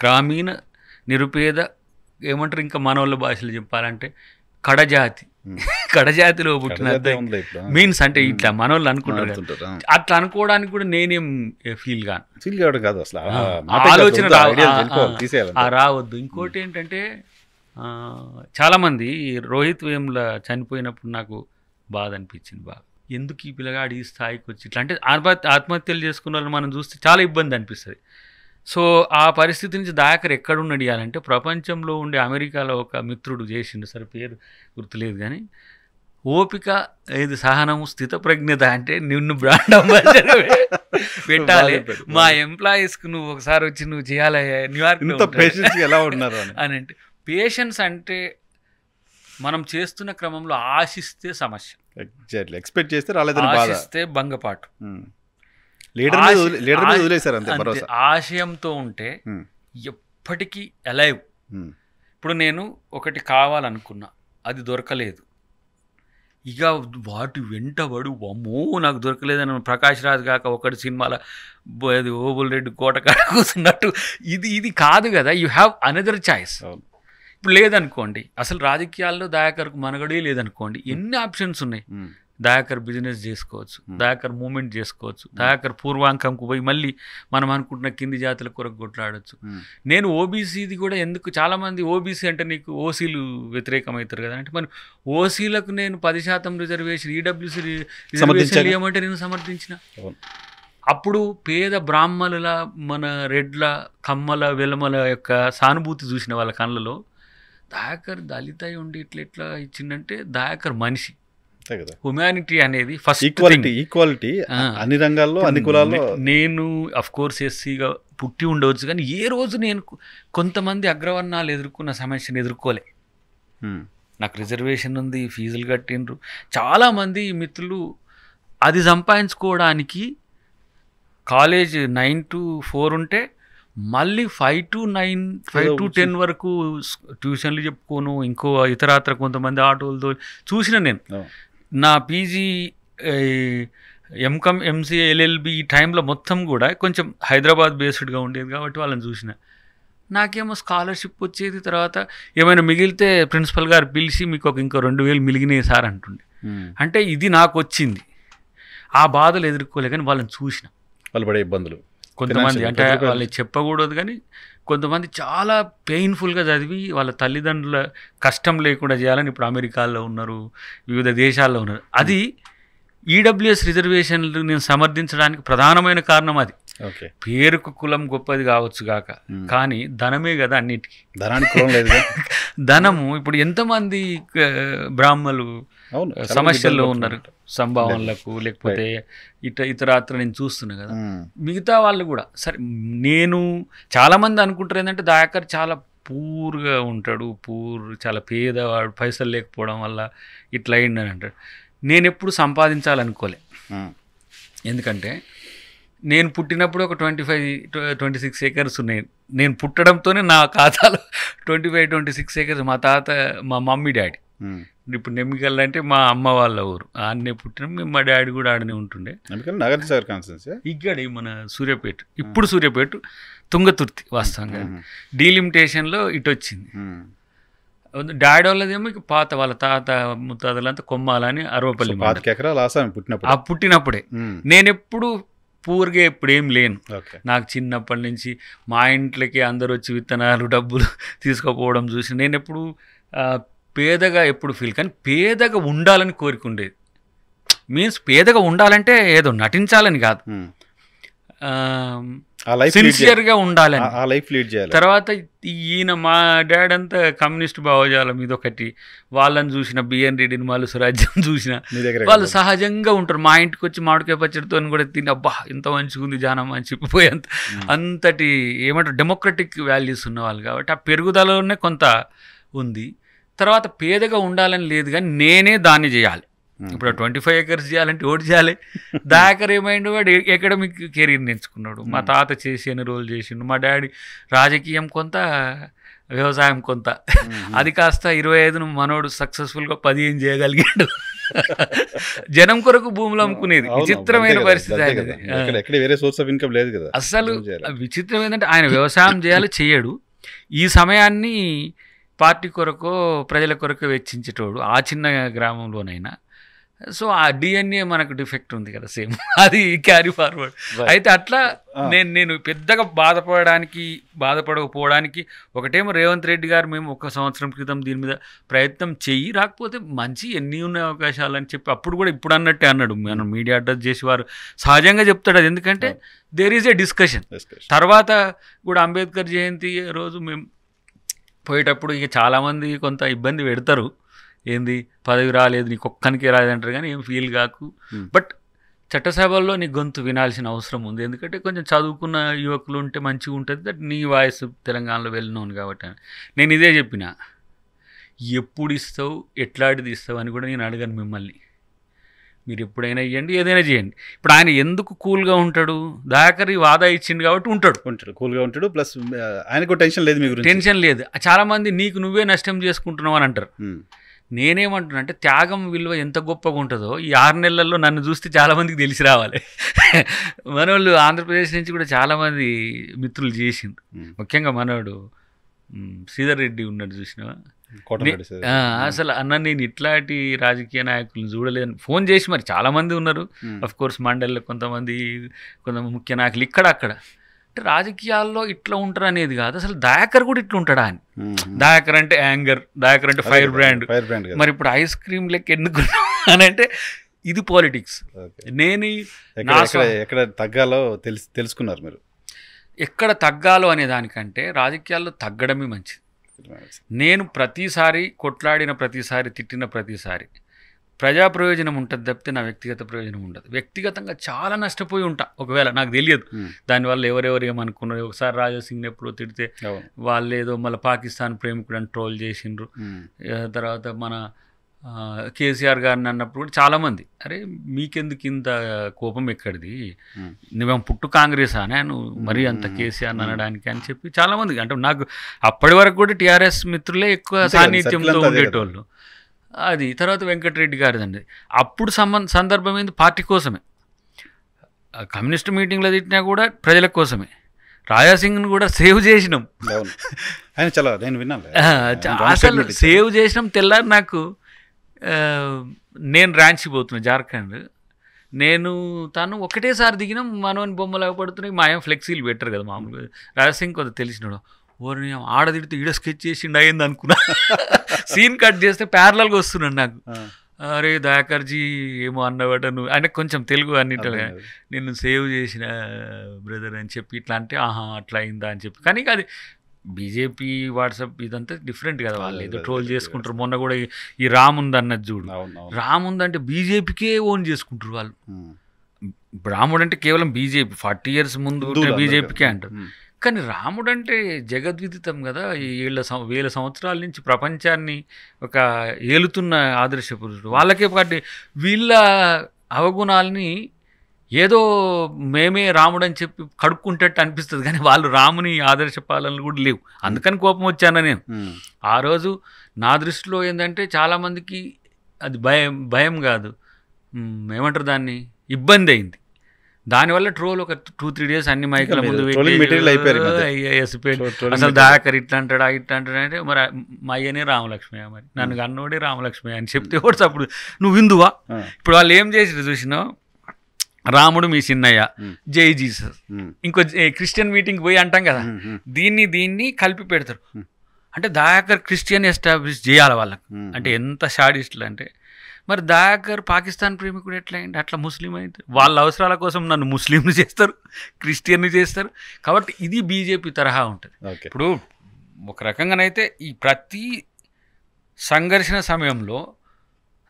గ్రామీణ నిరుపేద, ఏమంటారు ఇంకా మనోళ్ళ భాషలు చెప్పాలంటే కడజాతిలో పుట్టిన మీన్స్ అంటే ఇట్లా మనోళ్ళు అనుకుంటారు. అట్లా అనుకోవడానికి కూడా నేనేం ఫీల్ కాదు, అసలు ఆలోచన రావద్దు. ఇంకోటి ఏంటంటే చాలామంది రోహిత్ వేముల చనిపోయినప్పుడు నాకు బాధ అనిపించింది. బాగా ఎందుకు ఈ పిల్లగాడు ఈ స్థాయికి వచ్చి ఇట్లా అంటే ఆత్మహత్యలు చేసుకున్న వాళ్ళని మనం చూస్తే చాలా ఇబ్బంది అనిపిస్తుంది. సో ఆ పరిస్థితి నుంచి దయాకర్ ఎక్కడున్నాడు ఇవ్వాలంటే, ప్రపంచంలో ఉండే అమెరికాలో ఒక మిత్రుడు చేసిండు, సరే పేరు గుర్తులేదు కానీ, ఓపిక ఏది సహనము స్థితప్రజ్ఞత అంటే నిన్ను బ్రాండ్ అంబాసిడర్ పెట్టాలి, మా ఎంప్లాయీస్కి నువ్వు ఒకసారి వచ్చి నువ్వు చేయాలి న్యూయార్క్ ఎలా ఉన్నారు అని అంటే. పేషెన్స్ అంటే మనం చేస్తున్న క్రమంలో ఆశిస్తే సమస్య, ఎక్స్పెక్ట్ చేస్తే రాలేదని ఆశిస్తే భంగపాటు, ఆశయంతో ఉంటే ఎప్పటికీ అలైవ్. ఇప్పుడు నేను ఒకటి కావాలనుకున్నా, అది దొరకలేదు, ఇక వాటి వెంటబడు అమ్మో నాకు దొరకలేదని ప్రకాష్ రాజ్ కాక ఒకటి సినిమాలో అది ఓబుల్ రెడ్డి కోటకాడ కూర్చున్నట్టు ఇది కాదు కదా. You have another choice. ఇప్పుడు లేదనుకోండి, అసలు రాజకీయాల్లో దయాకర్కు మనగడే లేదనుకోండి, ఎన్ని ఆప్షన్స్ ఉన్నాయి. దయాకర్ బిజినెస్ చేసుకోవచ్చు, దయాకర్ మూమెంట్ చేసుకోవచ్చు, దయాకర్ పూర్వాంకంకు పోయి మళ్ళీ మనం అనుకుంటున్న కింది జాతుల కొరకు కొట్లాడచ్చు. నేను ఓబీసీది కూడా ఎందుకు, చాలామంది ఓబీసీ అంటే నీకు ఓసీలు వ్యతిరేకమవుతారు కదా అంటే, మరి ఓసీలకు నేను 10% రిజర్వేషన్, ఈడబ్ల్యూసీ రిజర్వేషన్ ఏమంటే నేను సమర్థించిన. అప్పుడు పేద బ్రాహ్మణుల, మన రెడ్ల, కమ్మల, వెలమల యొక్క సానుభూతి చూసిన వాళ్ళ కళ్ళలో దయాకర్ దళిత ఉండి ఇట్లా ఇచ్చిందంటే, దయాకర్ మనిషి, హ్యుమానిటీ అనేది ఫస్ట్. ఈక్వాలిటీ అన్ని రంగాల్లో, అన్ని కులాల్లో. నేను అఫ్ కోర్స్ ఎస్సీగా పుట్టి ఉండవచ్చు, కానీ ఏ రోజు నేను కొంతమంది అగ్రవర్ణాలు ఎదుర్కొన్న సమస్యను ఎదుర్కోలే. నాకు రిజర్వేషన్ ఉంది, ఫీజులు కట్టిండ్రు. చాలామంది మిత్రులు అది సంపాదించుకోవడానికి కాలేజ్ 9 to 4 ఉంటే మళ్ళీ 5 to 9, 5 to 10 వరకు ట్యూషన్లు చెప్పుకోను, ఇంకో ఇతరాత్ర కొంతమంది ఆటోలతో చూసిన నేను. నా పీజీ, ఎంకామ్, ఎంసీఏ, ఎల్ఎల్బి ఈ టైంలో మొత్తం కూడా కొంచెం హైదరాబాద్ బేస్డ్గా ఉండేది కాబట్టి వాళ్ళని చూసిన. నాకేమో స్కాలర్షిప్ వచ్చేది, తర్వాత ఏమైనా మిగిలితే ప్రిన్సిపల్ గారు పిలిచి మీకు ఇంకో 2000 మిగిలినాయి సార్ అంటుండే. అంటే ఇది నాకు వచ్చింది. ఆ బాధలు ఎదుర్కోలే, కానీ వాళ్ళని చూసిన. వాళ్ళు పడే ఇబ్బందులు కొంతమంది, అంటే వాళ్ళు చెప్పకూడదు కానీ కొంతమంది చాలా పెయిన్ఫుల్గా చదివి వాళ్ళ తల్లిదండ్రుల కష్టం లేకుండా చేయాలని ఇప్పుడు అమెరికాలో ఉన్నారు, వివిధ దేశాల్లో ఉన్నారు. అది ఈడబ్ల్యూఎస్ రిజర్వేషన్లు నేను సమర్థించడానికి ప్రధానమైన కారణం అది. పేరుకు కులం గొప్పది కావచ్చు కాక, కానీ ధనమే కదా అన్నిటికీ. ధనము ఇప్పుడు ఎంతమంది బ్రాహ్మలు సమస్యల్లో ఉన్నారు, సంభావనలకు లేకపోతే ఇతరాత్ర నేను చూస్తున్నా కదా. మిగతా వాళ్ళు కూడా సరే, నేను చాలామంది అనుకుంటారు ఏంటంటే దయాకర్ చాలా పూర్గా ఉంటాడు, చాలా పేదవాడు, పైసలు లేకపోవడం వల్ల ఇట్లా అయిందని అంటాడు. నేను ఎప్పుడు సంపాదించాలనుకోలే. ఎందుకంటే నేను పుట్టినప్పుడు ఒక 26 acres ఉన్నాయి. నేను పుట్టడంతోనే నా ఖాతాలో 25-26 acres. మా తాత, మా మమ్మీ డాడీ ఇప్పుడు నెమ్మికల్ అంటే మా అమ్మ వాళ్ళ ఊరు, ఆడనే పుట్టిన. మా డాడీ కూడా ఆడనే ఉంటుండే. ఇక్కడ మన సూర్యాపేట, ఇప్పుడు సూర్యాపేట తుంగతుర్తి వాస్తవంగా డీలిమిటేషన్లో ఇటు వచ్చింది. డాడీ వాళ్ళదేమో పాత వాళ్ళ తాత ముత్తాతలంతా కొమ్మాలని అరవపల్లి పుట్టినప్పుడే. నేను ఎప్పుడు పూర్గా ఎప్పుడు ఏం లేను. నాకు చిన్నప్పటి నుంచి మా ఇంట్లోకి అందరు వచ్చి విత్తనాలు డబ్బులు తీసుకుపోవడం చూసి నేను ఎప్పుడు పేదగా ఎప్పుడు ఫీల్, కానీ పేదగా ఉండాలని కోరికుండేది. మీన్స్ పేదగా ఉండాలంటే ఏదో నటించాలని కాదు, సిన్సియర్గా ఉండాలని. తర్వాత ఈయన మా డాడీ అంతా కమ్యూనిస్ట్ భావజాలం మీద ఒకటి, వాళ్ళని చూసిన బిఎన్ రెడ్డిని మళ్ళీ స్వరాజ్యం చూసిన వాళ్ళు సహజంగా ఉంటారు. మా ఇంటికి వచ్చి మామిడికాయ పచ్చడితో కూడా తిని అబ్బా ఇంత మంచిగా ఉంది జానం అని చెప్పిపోయేంత అంతటి ఏమంటారు డెమోక్రటిక్ వాల్యూస్ ఉన్నవాళ్ళు. కాబట్టి ఆ పెరుగుదలలోనే కొంత ఉంది. తర్వాత పేదగా ఉండాలని లేదు, కానీ నేనే దాన్ని చేయాలి. ఇప్పుడు 25 acres చేయాలంటే ఓటు చేయాలి. దాకర్ ఏమైండు, వాడు ఎకడమిక్ కెరీర్ ఎంచుకున్నాడు. మా తాత చేసి ఎన్ని రోజులు చేసిండు. మా డాడీ రాజకీయం కొంత, వ్యవసాయం కొంత. అది కాస్త 25 మనోడు సక్సెస్ఫుల్గా 15 చేయగలిగాడు. జనం కొరకు భూములు అమ్ముకునేది విచిత్రమైన పరిస్థితి అనేది. అసలు విచిత్రం ఏంటంటే ఆయన వ్యవసాయం చేయాలి, చేయడు. ఈ సమయాన్ని పార్టీ కొరకో ప్రజల కొరకు వెచ్చించేటోడు ఆ చిన్న గ్రామంలోనైనా. సో ఆ డిఎన్ఏ మనకు డిఫెక్ట్ ఉంది కదా, సేమ్ అది క్యారీ ఫార్వర్డ్. అయితే అట్లా నేను పెద్దగా బాధపడకపోవడానికి ఒకటేమో రేవంత్ రెడ్డి గారు మేము 1 సంవత్సరం క్రితం దీని మీద ప్రయత్నం చెయ్యి, రాకపోతే మంచి ఎన్ని ఉన్నాయి అవకాశాలు అని చెప్పి అప్పుడు కూడా ఇప్పుడు అన్నట్టే అన్నాడు. మనం మీడియా అడ్రస్ చేసి వారు సహజంగా చెప్తాడు అది, ఎందుకంటే దేర్ ఈజ్ ఏ డిస్కషన్. తర్వాత కూడా అంబేద్కర్ జయంతి రోజు మేము పోయేటప్పుడు ఇక చాలామంది కొంత ఇబ్బంది పెడతారు, ఏంది పదవి రాలేదు నీకు ఒక్కనికే రాలేదంటారు, కానీ ఏం ఫీల్ కాకు. బట్ చట్టసభల్లో నీ గొంతు వినాల్సిన అవసరం ఉంది, ఎందుకంటే కొంచెం చదువుకున్న యువకులు ఉంటే మంచిగా ఉంటుంది. దట్ నీ వాయిస్ తెలంగాణలో వెళ్ళినాను కాబట్టి నేను ఇదే చెప్పిన, ఎప్పుడు ఇస్తావు ఎట్లాంటిది ఇస్తావు అని కూడా నేను అడగను మిమ్మల్ని. మీరు ఎప్పుడైనా ఇవ్వండి, ఏదైనా చేయండి. ఇప్పుడు ఆయన ఎందుకు కూల్గా ఉంటాడు, దాకరి వాదా ఇచ్చిండు కాబట్టి ఉంటాడు కూల్గా ఉంటాడు. ప్లస్ ఆయనకు టెన్షన్ లేదు, మీకు టెన్షన్ లేదు. చాలామంది నీకు నువ్వే నష్టం చేసుకుంటున్నావు అని అంటారు. నేనేమంటున్నా అంటే త్యాగం విలువ ఎంత గొప్పగా ఉంటుందో ఈ 6 నెలల్లో నన్ను చూస్తే చాలామందికి తెలిసి రావాలి. మనోళ్ళు ఆంధ్రప్రదేశ్ నుంచి కూడా చాలామంది మిత్రులు చేసిండు. ముఖ్యంగా మనోడు శ్రీధర్ రెడ్డి ఉన్నాడు, చూసినావా? అసలు అన్న నేను ఇట్లాంటి రాజకీయ నాయకులను చూడలేదని ఫోన్ చేసి, మరి చాలామంది ఉన్నారు అఫ్ కోర్స్ మండలిలో కొంతమంది ముఖ్య నాయకులు ఇక్కడ అక్కడ. అంటే రాజకీయాల్లో ఇట్లా ఉంటారు అనేది కాదు, అసలు దయాకర్ కూడా ఇట్లా ఉంటాడా అని. దయాకర్ అంటే యాంగర్, దయాకర్ అంటే ఫైర్ బ్రాండ్. మరి ఇప్పుడు ఐస్ క్రీమ్ లెక్క ఎన్నుకున్నాం అని అంటే ఇది పాలిటిక్స్. నేను ఎక్కడ తగ్గాలో తెలుసుకున్నారు మీరు? ఎక్కడ తగ్గాలో అనే దానికంటే రాజకీయాల్లో తగ్గడమే మంచిది. నేను ప్రతిసారి కొట్లాడిన ప్రతిసారి తిట్టిన ప్రతిసారి ప్రజా ప్రయోజనం ఉంటుంది తప్పితే నా వ్యక్తిగత ప్రయోజనం ఉండదు. వ్యక్తిగతంగా చాలా నష్టపోయి ఉంటా, ఒకవేళ నాకు తెలియదు దానివల్ల ఎవరెవరు ఏమనుకున్నారు. ఒకసారి రాజాసింగ్ని ఎప్పుడో తిడితే వాళ్ళు ఏదో మళ్ళీ పాకిస్తాన్ ప్రేమికుడు అని ట్రోల్ చేసిండ్రు. తర్వాత మన కేసీఆర్ గారిని అన్నప్పుడు కూడా చాలామంది అరే మీకెందుకు ఇంత కోపం ఎక్కడిది, నువ్వేం పుట్టు కాంగ్రెస్ అనే నువ్వు మరీ అంత కేసీఆర్ని అనడానికి అని చెప్పి చాలామంది. అంటే నాకు అప్పటి వరకు కూడా టీఆర్ఎస్ మిత్రులే ఎక్కువ సాన్నిధ్యంతో ఉండేటోళ్ళు. అది తర్వాత వెంకటరెడ్డి గారిదండి. అప్పుడు సందర్భం ఏంది, పార్టీ కోసమే. కమ్యూనిస్ట్ మీటింగ్లో తిట్టినా కూడా ప్రజల కోసమే. రాజాసింగ్ను కూడా సేవ్ చేసినాం, అసలు సేవ్ చేసినాం. తెల్లారి నాకు నేను రాంచీ పోతున్నా జార్ఖండ్, నేను తను ఒకటేసారి దిగినాం. మనోని బొమ్మలాగా పడుతున్నాయి, మాయం ఫ్లెక్సీలు పెట్టరు కదా మామూలుగా. రాజాసింగ్ కొంత తెలిసినాడు, ఓరి ఆడ తిడితే ఈడ స్కెచ్ చేసిండు అయింది అనుకున్నా. సీన్ కట్ చేస్తే ప్యారలల్గా వస్తున్నాడు నాకు. అరే దయాకర్జీ ఏమో అన్నవాట నువ్వు అంటే కొంచెం తెలుగు అన్నిటిగా నేను సేవ్ చేసిన బ్రదర్ అని చెప్పి ఇట్లా అంటే ఆహా అట్లా అయిందా అని చెప్పి. కానీ అది బీజేపీ వాట్సాప్ ఇదంతా డిఫరెంట్ కదా, వాళ్ళు ఏదో ట్రోల్ చేసుకుంటారు. మొన్న కూడా ఈ రాముంది అన్నది చూడు, రాముంది అంటే బీజేపీకే ఓన్ చేసుకుంటారు వాళ్ళు. రాముడు అంటే కేవలం బీజేపీ 40 years ముందు బీజేపీకే అంటారు, కానీ రాముడు అంటే జగద్విదితం కదా. ఈ వేల సంవత్సరాల నుంచి ప్రపంచాన్ని ఒక ఏలుతున్న ఆదర్శ పురుషుడు. వాళ్ళకే పాటి వీళ్ళ అవగుణాలని ఏదో మేమే రాముడు అని చెప్పి కడుక్కుంటట్టు అనిపిస్తుంది, కానీ వాళ్ళు రాముని ఆదర్శ పాలనలు కూడా లేవు. అందుకని కోపం వచ్చాను నేను. ఆ రోజు నా దృష్టిలో ఏంటంటే చాలామందికి అది భయం కాదు, ఏమంటారు దాన్ని, ఇబ్బంది అయింది. దానివల్ల ట్రోల్ ఒక 2-3 days అన్ని మైకుల ముందు అసలు దయాకర్ ఇట్లా అంటాడా ఇట్లా అంటాడా అంటే మరి మా అయ్యనే రామలక్ష్మయ్య, మరి నన్ను అన్నోడే రామలక్ష్మయ్య అని చెప్తే కూడా అప్పుడు నువ్వు విందువా. ఇప్పుడు వాళ్ళు ఏం చేసిరు చూసినావు, రాముడు మీ చిన్నయ్య, జై జీసస్, ఇంకో క్రిస్టియన్ మీటింగ్ పోయి అంటాం కదా, దీన్ని కలిపి పెడతారు. అంటే దయాకర్ క్రిస్టియన్ ఎస్టాబ్లిష్ చేయాలి వాళ్ళకి. అంటే ఎంత షాడిస్టులు అంటే, మరి దయాకర్ పాకిస్తాన్ ప్రేమికుడు ఎట్లా అయింది, అట్లా ముస్లిం అయింది. వాళ్ళ అవసరాల కోసం నన్ను ముస్లింని చేస్తారు, క్రిస్టియన్ని చేస్తారు. కాబట్టి ఇది బీజేపీ తరహా ఉంటుంది. ఇప్పుడు ఒక రకంగానైతే ఈ ప్రతి సంఘర్షణ సమయంలో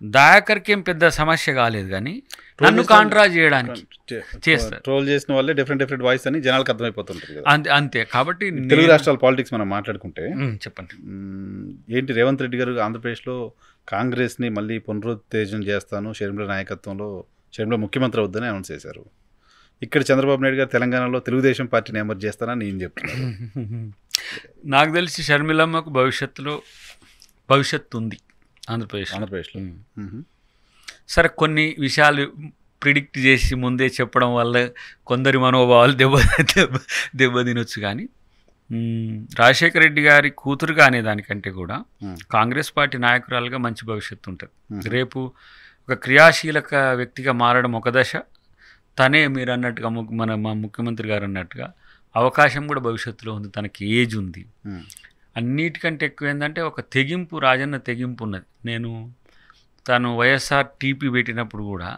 దయాకర్కి ఏం పెద్ద సమస్య కాలేదు, కానీ నన్ను కాంట్రా చేయడానికి చేస్తారు. ట్రోల్ చేసిన వాళ్ళే డిఫరెంట్ వాయిస్ అని జనాలకు అర్థమైపోతుంటుంది. అంతే. కాబట్టి తెలుగు రాష్ట్రాల పాలిటిక్స్ మనం మాట్లాడుకుంటే చెప్పండి, ఏంటి రేవంత్ రెడ్డి గారు ఆంధ్రప్రదేశ్లో కాంగ్రెస్ని మళ్ళీ పునరుత్తేజం చేస్తాను, షర్మిల నాయకత్వంలో షర్మిల ముఖ్యమంత్రి అవుద్దని అనౌన్స్ చేశారు. ఇక్కడ చంద్రబాబు నాయుడు గారు తెలంగాణలో తెలుగుదేశం పార్టీని ఎమర్జ్ చేస్తానని నేను చెప్తున్నాను. నాకు తెలిసి షర్మిలమ్మకు భవిష్యత్తు ఉంది ఆంధ్రప్రదేశ్లో. సరే, కొన్ని విషయాలు ప్రిడిక్ట్ చేసి ముందే చెప్పడం వల్ల కొందరి మనోభావాలు దెబ్బతినొచ్చు, కానీ రాజశేఖర రెడ్డి గారి కూతురుగా అనే దానికంటే కూడా కాంగ్రెస్ పార్టీ నాయకురాలుగా మంచి భవిష్యత్తు ఉంటుంది. రేపు ఒక క్రియాశీలక వ్యక్తిగా మారడం ఒక దశ, తనే మీరు అన్నట్టుగా మా ముఖ్యమంత్రి గారు అన్నట్టుగా అవకాశం కూడా భవిష్యత్తులో ఉంది. తనకి ఏజ్ ఉంది. అన్నిటికంటే ఎక్కువ ఏంటంటే ఒక తెగింపు, రాజన్న తెగింపు ఉన్నది. తను వైఎస్ఆర్ టీపీ పెట్టినప్పుడు కూడా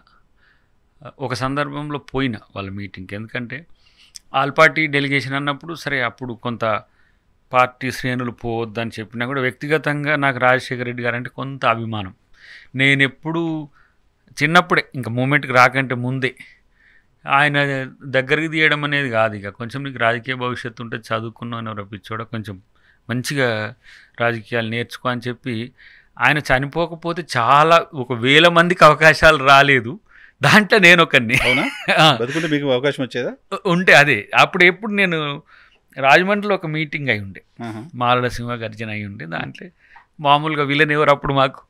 ఒక సందర్భంలో పోయిన వాళ్ళ మీటింగ్కి, ఎందుకంటే ఆల్ పార్టీ డెలిగేషన్ అన్నప్పుడు సరే అప్పుడు కొంత పార్టీ శ్రేణులు పోవద్దని చెప్పినా కూడా వ్యక్తిగతంగా నాకు రాజశేఖర రెడ్డి గారు అంటే కొంత అభిమానం. నేను ఎప్పుడు చిన్నప్పుడే ఇంకా మూమెంట్కి రాకంటే ముందే ఆయన దగ్గరికి తీయడం అనేది కాదు, ఇక కొంచెం నీకు రాజకీయ భవిష్యత్తు ఉంటే చదువుకున్నాను రప్పించోడ కొంచెం మంచిగా రాజకీయాలు నేర్చుకో అని చెప్పి, ఆయన చనిపోకపోతే చాలా 1,000 మందికి అవకాశాలు రాలేదు, దాంట్లో నేను ఒకరిని. మీకు అవకాశం వచ్చేదా ఉంటే అదే ఎప్పుడు నేను రాజమండ్రిలో ఒక మీటింగ్ అయి ఉండే, మాలల సింహ గర్జన అయి ఉండే, దాంట్లో మామూలుగా విలన్ ఎవరు అప్పుడు మాకు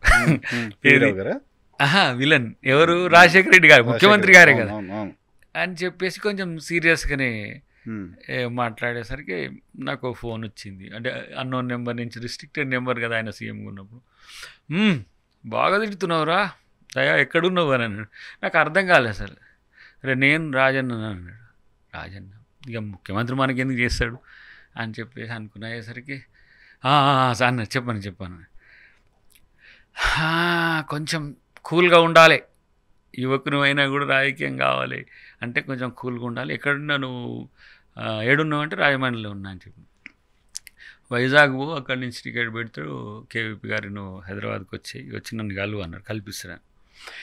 విలన్ ఎవరు, రాజశేఖర రెడ్డి గారు ముఖ్యమంత్రి గారే కదా అని చెప్పేసి కొంచెం సీరియస్గానే మాట్లాడేసరికి నాకు ఫోన్ వచ్చింది. అంటే అన్నోన్ నెంబర్ నుంచి, రిస్ట్రిక్టెడ్ నెంబర్ కదా ఆయన సీఎంగా ఉన్నప్పుడు. బాగా తిడుతున్నావురా దయా, ఎక్కడున్నావు అని అన్నాడు. నాకు అర్థం కాలేదు అసలు. నేను రాజన్న అన్నాడు. రాజన్న ఇక ముఖ్యమంత్రి మనకి ఎందుకు చేస్తాడు అని చెప్పేసి అనుకునేసరికి అన్న చెప్పాను కొంచెం కూల్గా ఉండాలి, యువకుని అయినా కూడా రాజకీయం కావాలి అంటే కొంచెం కూల్గా ఉండాలి. ఎక్కడున్నా నువ్వు, ఏడున్నావు అంటే రాజమండ్రిలో ఉన్నా అని చెప్పి, వైజాగ్ అక్కడి నుంచి టికెట్ పెడతాడు కేవీపీ గారు, నువ్వు హైదరాబాద్కి వచ్చి నన్ను కలువు అన్నాడు, కల్పిస్తాను.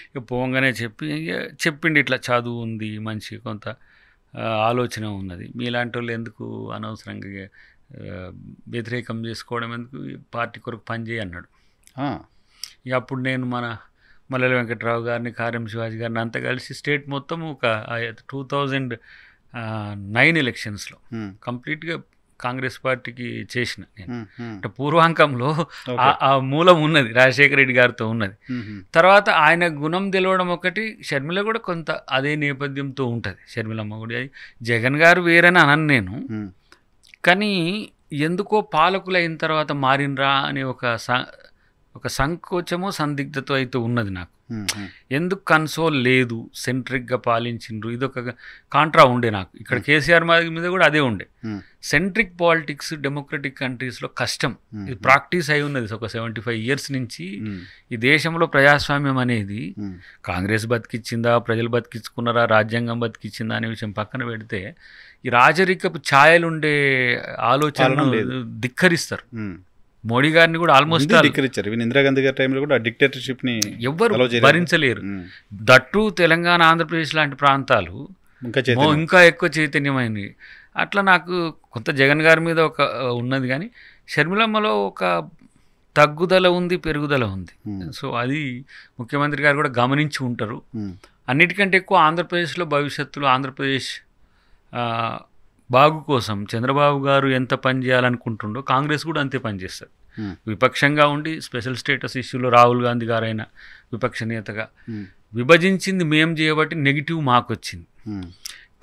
ఇక పోగానే చెప్పిండి ఇట్లా చదువు ఉంది, మంచి కొంత ఆలోచన ఉన్నది, మీలాంటి వాళ్ళు ఎందుకు అనవసరంగా వ్యతిరేకం చేసుకోవడం, ఎందుకు పార్టీ కొరకు పనిచేయి అన్నాడు. ఇక అప్పుడు నేను మల్లెల వెంకట్రావు గారిని, కారం శివాజీ గారిని అంతా కలిసి స్టేట్ మొత్తం ఒక 2009 ఎలక్షన్స్లో కంప్లీట్గా కాంగ్రెస్ పార్టీకి చేసిన నేను. అంటే పూర్వాంకంలో ఆ మూలం ఉన్నది, రాజశేఖర రెడ్డి గారితో ఉన్నది. తర్వాత ఆయన గుణం తెలవడం ఒకటి, షర్మిల కూడా కొంత అదే నేపథ్యంతో ఉంటుంది. షర్మిలమ్మ కూడా జగన్ గారు వేరని అనను నేను, కానీ ఎందుకో పాలకులు అయిన తర్వాత మారినరా అనే ఒక సంకోచమో సందిగ్ధత అయితే ఉన్నది నాకు. ఎందుకు కన్సోల్ లేదు, సెంట్రిక్గా పాలించిండ్రు, ఇదొక కాంట్రా ఉండే నాకు. ఇక్కడ కేసీఆర్ మీద కూడా అదే ఉండే. సెంట్రిక్ పాలిటిక్స్ డెమోక్రటిక్ కంట్రీస్లో కష్టం, ఇది ప్రాక్టీస్ అయి ఉన్నది ఒక 75 years నుంచి. ఈ దేశంలో ప్రజాస్వామ్యం అనేది కాంగ్రెస్ బతికిచ్చిందా, ప్రజలు బతికించుకున్నారా, రాజ్యాంగం బతికిచ్చిందా అనే విషయం పక్కన పెడితే, ఈ రాజరికపు ఛాయలుండే ఆలోచనను ధిక్కరిస్తారు. మోడీ గారిని కూడా ఆల్మోస్ట్ ధిక్కరించారు. ఇందిరాగాంధీ గారి టైంలో కూడా డిక్టేటర్షిప్ ని ఎవ్వరు భరించలేరు. దట్టు తెలంగాణ, ఆంధ్రప్రదేశ్ లాంటి ప్రాంతాలు ఇంకా ఎక్కువ చైతన్యమైనవి. అట్లా నాకు కొంత జగన్ గారి మీద ఒక ఉన్నది, కానీ షర్మిలమ్మలో ఒక తగ్గుదల ఉంది, పెరుగుదల ఉంది. సో అది ముఖ్యమంత్రి గారు కూడా గమనించి ఉంటారు. అన్నిటికంటే ఎక్కువ ఆంధ్రప్రదేశ్లో భవిష్యత్తులో ఆంధ్రప్రదేశ్ బాగు కోసం చంద్రబాబు గారు ఎంత పని చేయాలనుకుంటుండో కాంగ్రెస్ కూడా అంతే పనిచేస్తుంది. విపక్షంగా ఉండి స్పెషల్ స్టేటస్ ఇష్యూలో రాహుల్ గాంధీ గారైనా విపక్ష నేతగా విభజించింది మేం చేయబట్టి నెగిటివ్ మాకు వచ్చింది.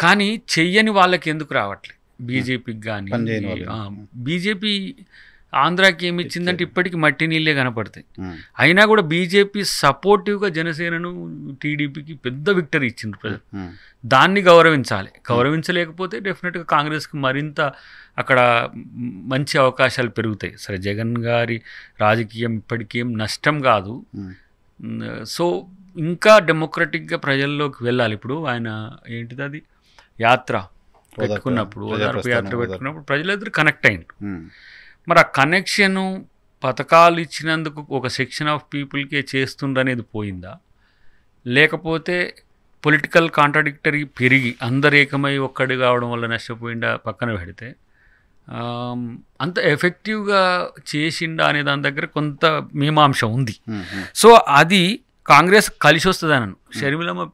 కానీ చెయ్యని వాళ్ళకి ఎందుకు రావట్లేదు? బీజేపీకి కానీ బీజేపీ ఆంధ్రాకి ఏమి ఇచ్చిందంటే ఇప్పటికీ మట్టి నీళ్ళే కనపడతాయి. అయినా కూడా బీజేపీ సపోర్టివ్గా జనసేనను టీడీపీకి పెద్ద విక్టరీ ఇచ్చింది ప్రజలు. దాన్ని గౌరవించాలి. గౌరవించలేకపోతే డెఫినెట్గా కాంగ్రెస్కి మరింత అక్కడ మంచి అవకాశాలు పెరుగుతాయి. సరే, జగన్ గారి రాజకీయం ఇప్పటికేం నష్టం కాదు. సో ఇంకా డెమోక్రటిక్గా ప్రజల్లోకి వెళ్ళాలి. ఇప్పుడు ఆయన ఏంటిది అది యాత్ర పెట్టుకున్నప్పుడు, ఓదార్పు యాత్ర పెట్టుకున్నప్పుడు ప్రజలందరూ కనెక్ట్ అయ్యింది. మరి ఆ కనెక్షను పథకాలు ఇచ్చినందుకు ఒక సెక్షన్ ఆఫ్ పీపుల్కే చేస్తుండనేది పోయిందా, లేకపోతే పొలిటికల్ కాంట్రాడిక్టరీ పెరిగి అందరు ఏకమై ఒక్కడి కావడం వల్ల నష్టపోయిందా పక్కన పెడితే అంత ఎఫెక్టివ్గా చేసిండా అనే దాని దగ్గర కొంత మీమాంస ఉంది. సో అది కాంగ్రెస్ కలిసి వస్తుంది అన్నాను. షర్మిలమ్మ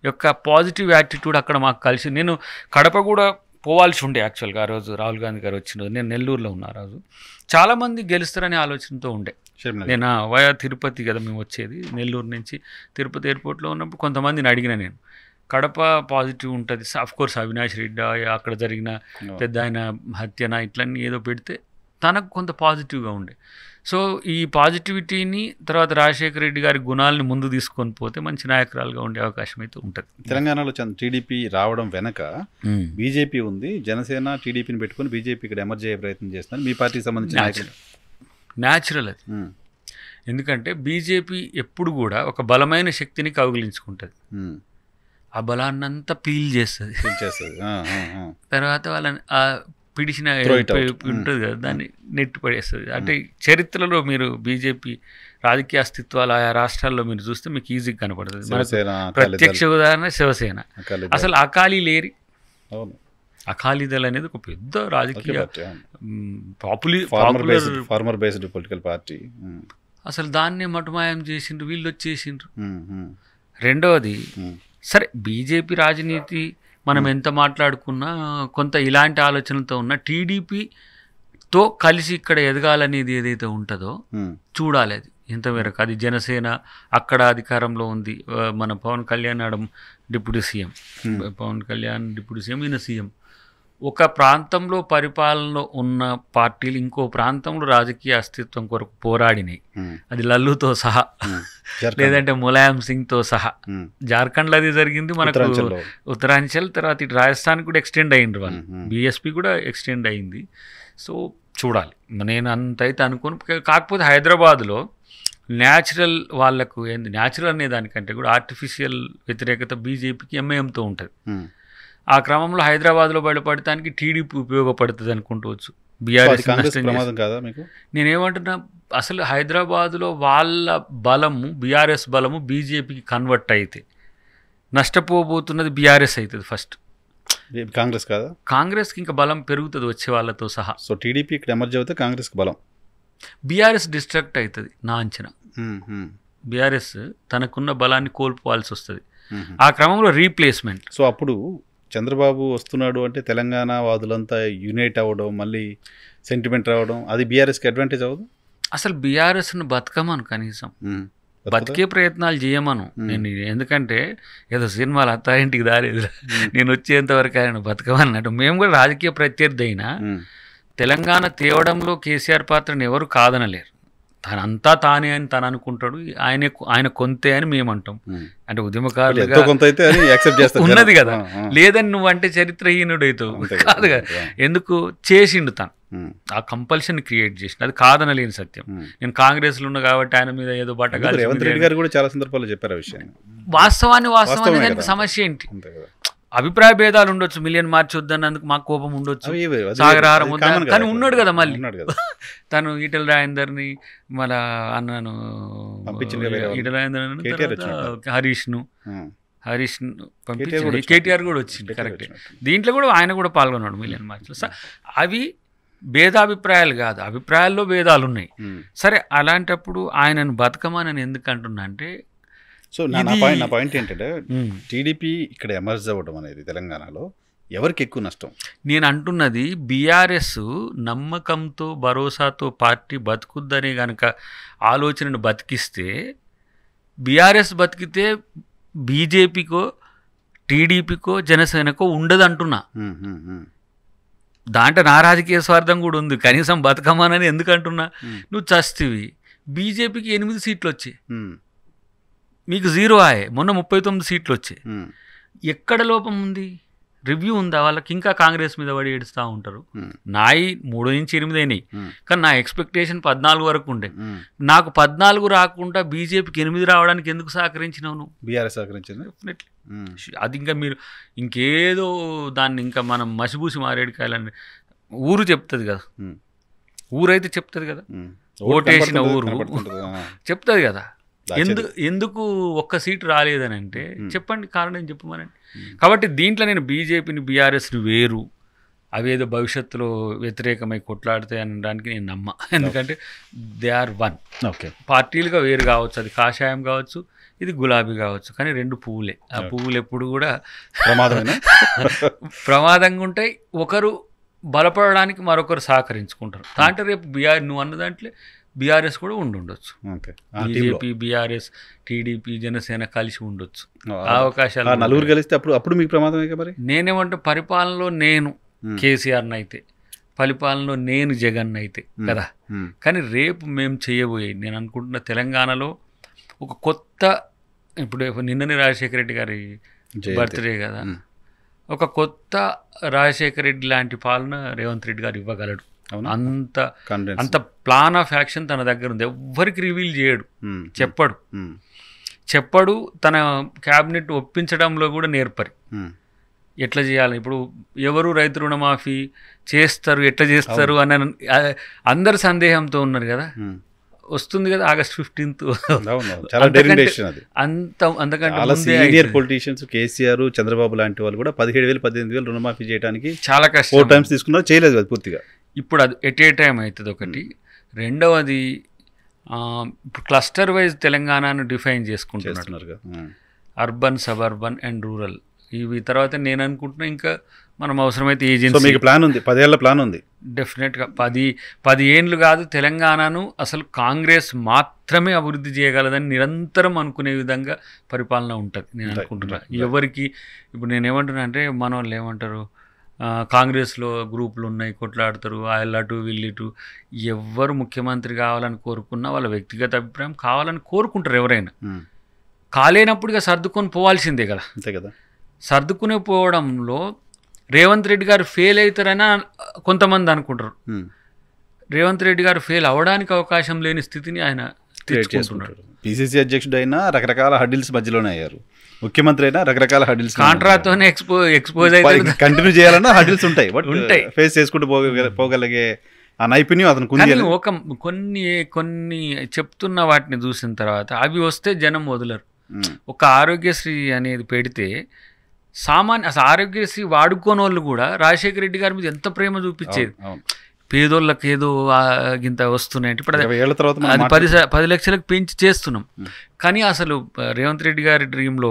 యొక్క పాజిటివ్ యాటిట్యూడ్ అక్కడ మాకు కలిసి, నేను కడప కూడా పోవాల్సి ఉండే యాక్చువల్గా. ఆ రోజు రాహుల్ గాంధీ గారు వచ్చిన రోజు నేను నెల్లూరులో ఉన్నా. ఆ రోజు చాలామంది గెలుస్తారనే ఆలోచనతో ఉండే. నేను వయా తిరుపతి కదా మేము వచ్చేది, నెల్లూరు నుంచి తిరుపతి ఎయిర్పోర్ట్లో ఉన్నప్పుడు కొంతమందిని అడిగిన నేను, కడప పాజిటివ్ ఉంటుంది, కోర్స్ అవినాష్ రెడ్డి అక్కడ జరిగిన పెద్ద ఆయన హత్యన ఇట్లన్నీ ఏదో పెడితే తనకు కొంత పాజిటివ్గా ఉండే. సో ఈ పాజిటివిటీని తర్వాత రాజశేఖర రెడ్డి గారి గుణాలని ముందు తీసుకొని పోతే మంచి నాయకురాలుగా ఉండే అవకాశం అయితే ఉంటుంది. తెలంగాణలో టీడీపీ రావడం వెనక బీజేపీ ఉంది, జనసేన టీడీపీని పెట్టుకుని బీజేపీ ఇక్కడ ఎమర్జ్ అయ్యే ప్రయత్నం చేస్తున్నారు. మీ పార్టీకి సంబంధించిన న్యాచురల్ అది. ఎందుకంటే బీజేపీ ఎప్పుడు కూడా ఒక బలమైన శక్తిని కౌగిలించుకుంటుంది, ఆ బలాన్నంతా పీల్ చేస్తుంది, తర్వాత వాళ్ళని పిడిచిన ఉంటుంది కదా దాన్ని నెట్టి పడేస్తుంది. అంటే చరిత్రలో మీరు బీజేపీ రాజకీయ అస్తిత్వాలు ఆయా రాష్ట్రాల్లో మీరు చూస్తే మీకు ఈజీగా కనపడుతుంది. ప్రత్యక్ష ఉదాహరణ శివసేన. అసలు అకాలీ లేరి, అకాలీదళ్ అనేది ఒక పెద్ద రాజకీయ ఫార్మర్ బేస్డ్ పొలిటికల్ పార్టీ. అసలు దాన్నే మటుమాయం చేసిండ్రు, వీళ్ళు వచ్చేసిండ్రు. రెండవది, సరే బీజేపీ రాజనీతి మనం ఎంత మాట్లాడుకున్నా కొంత ఇలాంటి ఆలోచనలతో ఉన్న టీడీపీతో కలిసి ఇక్కడ ఎదగాలనేది ఏదైతే ఉంటుందో చూడాలి. అది ఎంతమేరకు అది జనసేన అక్కడ అధికారంలో ఉంది, మన Pawan Kalyan deputy CM, Pawan Kalyan deputy CM, ఈయన సీఎం. ఒక ప్రాంతంలో పరిపాలనలో ఉన్న పార్టీలు ఇంకో ప్రాంతంలో రాజకీయ అస్తిత్వం కొరకు పోరాడినాయి. అది లల్లుతో సహా, లేదంటే ములాయం సింగ్తో సహా. జార్ఖండ్లో అది జరిగింది, మనకు ఉత్తరాంచల్, తర్వాత ఇటు రాజస్థాన్ కూడా ఎక్స్టెండ్ అయ్యిండ్రు వాళ్ళు, బీఎస్పీ కూడా ఎక్స్టెండ్ అయ్యింది. సో చూడాలి. నేను అంతైతే అనుకోను. కాకపోతే హైదరాబాద్లో న్యాచురల్ వాళ్ళకు ఏంది, న్యాచురల్ అనే దానికంటే కూడా ఆర్టిఫిషియల్ వ్యతిరేకత బీజేపీకి ఎంఐఎంతో ఉంటుంది. ఆ క్రమంలో హైదరాబాద్లో బయటపడటానికి టీడీపీ ఉపయోగపడుతుంది అనుకుంటవచ్చు. బీఆర్ఎస్ నేనేమంటున్నా, అసలు హైదరాబాద్లో వాళ్ళ బలము, బీఆర్ఎస్ బలము బీజేపీకి కన్వర్ట్ అయితే నష్టపోబోతున్నది బీఆర్ఎస్ అవుతుంది ఫస్ట్, కాంగ్రెస్ కాదా? కాంగ్రెస్కి ఇంకా బలం పెరుగుతుంది వచ్చే వాళ్ళతో సహా. సో టీడీపీ ఇక్కడ ఎమర్జ్ అవుతే కాంగ్రెస్కి బలం, బీఆర్ఎస్ డిస్ట్రాక్ట్ అవుతుంది నా అంచనా. బీఆర్ఎస్ తనకున్న బలాన్ని కోల్పోవాల్సి వస్తుంది ఆ క్రమంలో రీప్లేస్మెంట్. సో అప్పుడు చంద్రబాబు వస్తున్నాడు అంటే తెలంగాణ వాదులంతా యూనైట్ అవ్వడం, మళ్ళీ సెంటిమెంట్ రావడం, అది బీఆర్ఎస్కి అడ్వాంటేజ్ అవ్వదు. అసలు బీఆర్ఎస్ను బతకమను, కనీసం బతికే ప్రయత్నాలు చేయమను నేను. ఎందుకంటే ఏదో సినిమాలు అత్తారింటికి దారేది, నేను వచ్చేంతవరకు ఆయన బతకమన్నట్టు. మేము కూడా రాజకీయ ప్రత్యర్థి అయినా తెలంగాణ తేవడంలో కేసీఆర్ పాత్రను ఎవరు కాదనలేరు. తనంతా తానే అని తను అనుకుంటాడు, ఆయన కొంతే అని మేము అంటాం. అంటే ఉద్యమకారులుగా ఉన్నది కదా, లేదని నువ్వంటే చరిత్రహీనుడైతావు కాదు కదా. ఎందుకు చేసిండు తను, ఆ కంపల్షన్ క్రియేట్ చేసిండు, అది కాదనలేని సత్యం. నేను కాంగ్రెస్లో ఉన్నా కాబట్టి ఆయన మీద ఏదో బట్టగా రేవంత్ రెడ్డి గారు కూడా చాలా సందర్భాల్లో చెప్పారు ఆ విషయాన్ని. వాస్తవాన్ని దానికి సమస్య ఏంటి? అభిప్రాయ భేదాలు ఉండొచ్చు, మిలియన్ మార్చి వద్దన్నందుకు మాకు కోపం ఉండొచ్చు, సాగరహారం వద్దని, కానీ ఉన్నాడు కదా మళ్ళీ తను ఈటెల రాజేందర్ని మళ్ళా అన్నాను, ఈటెల రాజేందర్ హరీష్ను హరీష్ పంపించింది, కేటీఆర్ కూడా వచ్చింది, కరెక్ట్. దీంట్లో కూడా ఆయన కూడా పాల్గొన్నాడు మిలియన్ మార్చ్లో. అవి భేదాభిప్రాయాలు కాదు, అభిప్రాయాల్లో భేదాలు ఉన్నాయి. సరే, అలాంటప్పుడు ఆయనను బతకమని ఎందుకు అంటున్నా అంటే, సో నా పాయింట్ ఏంటంటే టీడీపీ ఇక్కడ ఎమర్జ్ అవ్వడం అనేది తెలంగాణలో ఎవరికి ఎక్కువ నష్టం? నేను అంటున్నది బీఆర్ఎస్ నమ్మకంతో భరోసాతో పార్టీ బతుకుద్దని కనుక ఆలోచనను బతికిస్తే, బీఆర్ఎస్ బతికితే బీజేపీకో టీడీపీకో జనసేనకో ఉండదు అంటున్నా. దాంట్లో నా రాజకీయ స్వార్థం కూడా ఉంది, కనీసం బతకమానని ఎందుకు అంటున్నా. నువ్వు చస్తీవి, బీజేపీకి 8 సీట్లు వచ్చాయి, మీకు 0 ఆయే. మొన్న 39 సీట్లు వచ్చాయి. ఎక్కడ లోపం ఉంది? రివ్యూ ఉందా వాళ్ళకి? ఇంకా కాంగ్రెస్ మీద పడి ఏడుస్తూ ఉంటారు. నాయి 3 నుంచి 8 అయినాయి, కానీ నా ఎక్స్పెక్టేషన్ 14 వరకు ఉండే. నాకు 14 రాకుండా బీజేపీకి 8 రావడానికి ఎందుకు సహకరించినావు నువ్వు? బీఆర్ఎస్ సహకరించింది డెఫినెట్లీ. అది ఇంకా మీరు ఇంకేదో దాన్ని ఇంకా మనం మసిబూసి మారేడుకాయలని ఊరు చెప్తుంది కదా, ఊరైతే చెప్తుంది కదా, ఓటేసిన ఊరు చెప్తుంది కదా. ఎందుకు ఒక్క సీటు రాలేదని అంటే చెప్పండి, కారణం చెప్పమనండి. కాబట్టి దీంట్లో నేను బీజేపీని బీఆర్ఎస్ని వేరు, అవేదో భవిష్యత్తులో వ్యతిరేకమై కొట్లాడితే అనడానికి నేను నమ్మ. ఎందుకంటే దే ఆర్ వన్. ఓకే, పార్టీలుగా వేరు కావచ్చు, అది కాషాయం కావచ్చు, ఇది గులాబీ కావచ్చు, కానీ 2 పువ్వులే. ఆ పువ్వులు ఎప్పుడు కూడా ప్రమాదంగా ఉంటాయి. ఒకరు బలపడడానికి మరొకరు సహకరించుకుంటారు. దాంట్లో రేపు నువ్వు అన్న దాంట్లో బీఆర్ఎస్ కూడా ఉండొచ్చు, బీజేపీ బీఆర్ఎస్ టీడీపీ జనసేన కలిసి ఉండొచ్చు. అవకాశాలు నలుగురు కలిస్తే అప్పుడు మీకు ప్రమాదమే కదా. నేనేమంటే పరిపాలనలో నేను కేసీఆర్ని అయితే, పరిపాలనలో నేను జగన్ అయితే కదా. కానీ రేపు మేము చేయబోయే, నేను అనుకుంటున్న తెలంగాణలో ఒక కొత్త, ఇప్పుడు నిన్ననే రాజశేఖర రెడ్డి గారి బర్త్డే కదా, ఒక కొత్త రాజశేఖర రెడ్డి లాంటి పాలన రేవంత్ రెడ్డి గారు ఇవ్వగలడు. అంత ప్లాన్ ఆఫ్ యాక్షన్ తన దగ్గర ఉంది. ఎవ్వరికి రివీల్ చేయడు, చెప్పడు. తన క్యాబినెట్ ఒప్పించడంలో కూడా నేర్పరి ఎట్లా చేయాలి. ఇప్పుడు ఎవరు రైతు రుణమాఫీ చేస్తారు, ఎట్లా చేస్తారు అని అందరు సందేహంతో ఉన్నారు కదా. వస్తుంది కదా August 15th. Senior politicians KCR Chandrababu లాంటి వాళ్ళు కూడా 17,000 18,000 రుణమాఫీ చేయడానికి చాలా కష్టం. 4 times తీసుకున్నారు, చేయలేదు కదా పూర్తిగా. ఇప్పుడు అది ఎట్ ఏ టైం అవుతుంది ఒకటి. రెండవది, ఇప్పుడు క్లస్టర్ వైజ్ తెలంగాణను డిఫైన్ చేసుకుంటున్నారు, అర్బన్, సబర్బన్ అండ్ రూరల్. ఇవి తర్వాత నేను అనుకుంటున్నా ఇంకా మనం అవసరమైతే ఏజెన్సీ. మీకు ప్లాన్ ఉంది, 10 ఏళ్ల ప్లాన్ ఉంది డెఫినెట్గా. 10 ఏండ్లు కాదు, తెలంగాణను అసలు కాంగ్రెస్ మాత్రమే అభివృద్ధి చేయగలదని నిరంతరం అనుకునే విధంగా పరిపాలన ఉంటుంది నేను అనుకుంటున్నా. ఎవరికి ఇప్పుడు నేను ఏమంటున్నా అంటే, మన వాళ్ళు ఏమంటారు, కాంగ్రెస్లో గ్రూపులు ఉన్నాయి, కొట్లాడతారు, అటు వీళ్ళిటు. ఎవరు ముఖ్యమంత్రి కావాలని కోరుకున్నా వాళ్ళ వ్యక్తిగత అభిప్రాయం కావాలని కోరుకుంటారు ఎవరైనా. కాలేనప్పుడుగా సర్దుకొని పోవాల్సిందే కదా. అంతే కదా. సర్దుకునే పోవడంలో రేవంత్ రెడ్డి గారు ఫెయిల్ అవుతారని కొంతమంది అనుకుంటారు. రేవంత్ రెడ్డి గారు ఫెయిల్ అవ్వడానికి అవకాశం లేని స్థితిని ఆయన తెచ్చుకుంటున్నాడు. పిసిసి అధ్యక్షుడు అయినా రకరకాల హడిల్స్ మధ్యలోనే అయ్యారు, ముఖ్యమంత్రి అయినా రకరకాల హడిల్స్, కాంట్రాతోనే ఎక్స్పోజ్ అయితే కంటిన్యూ చేయాలన్నా హడిల్స్ ఉంటాయి, బట్ ఫేస్ చేసుకుంటూ పోగలిగే ఆ నైపుణ్యం అతను కొన్ని చెప్తున్న వాటిని చూసిన తర్వాత అవి వస్తే జనం వదలరు. ఒక ఆరోగ్యశ్రీ అనేది పెడితే అసలు ఆరోగ్యశ్రీ వాడుకోని వాళ్ళు కూడా రాజశేఖర రెడ్డి గారి మీద ఎంత ప్రేమ చూపించేది. పేదోళ్ళకి ఏదో ఇంత వస్తున్నాయంటే ఇప్పుడు అది 10 లక్షలకు పెంచి చేస్తున్నాం. కానీ అసలు రేవంత్ రెడ్డి గారి డ్రీమ్లో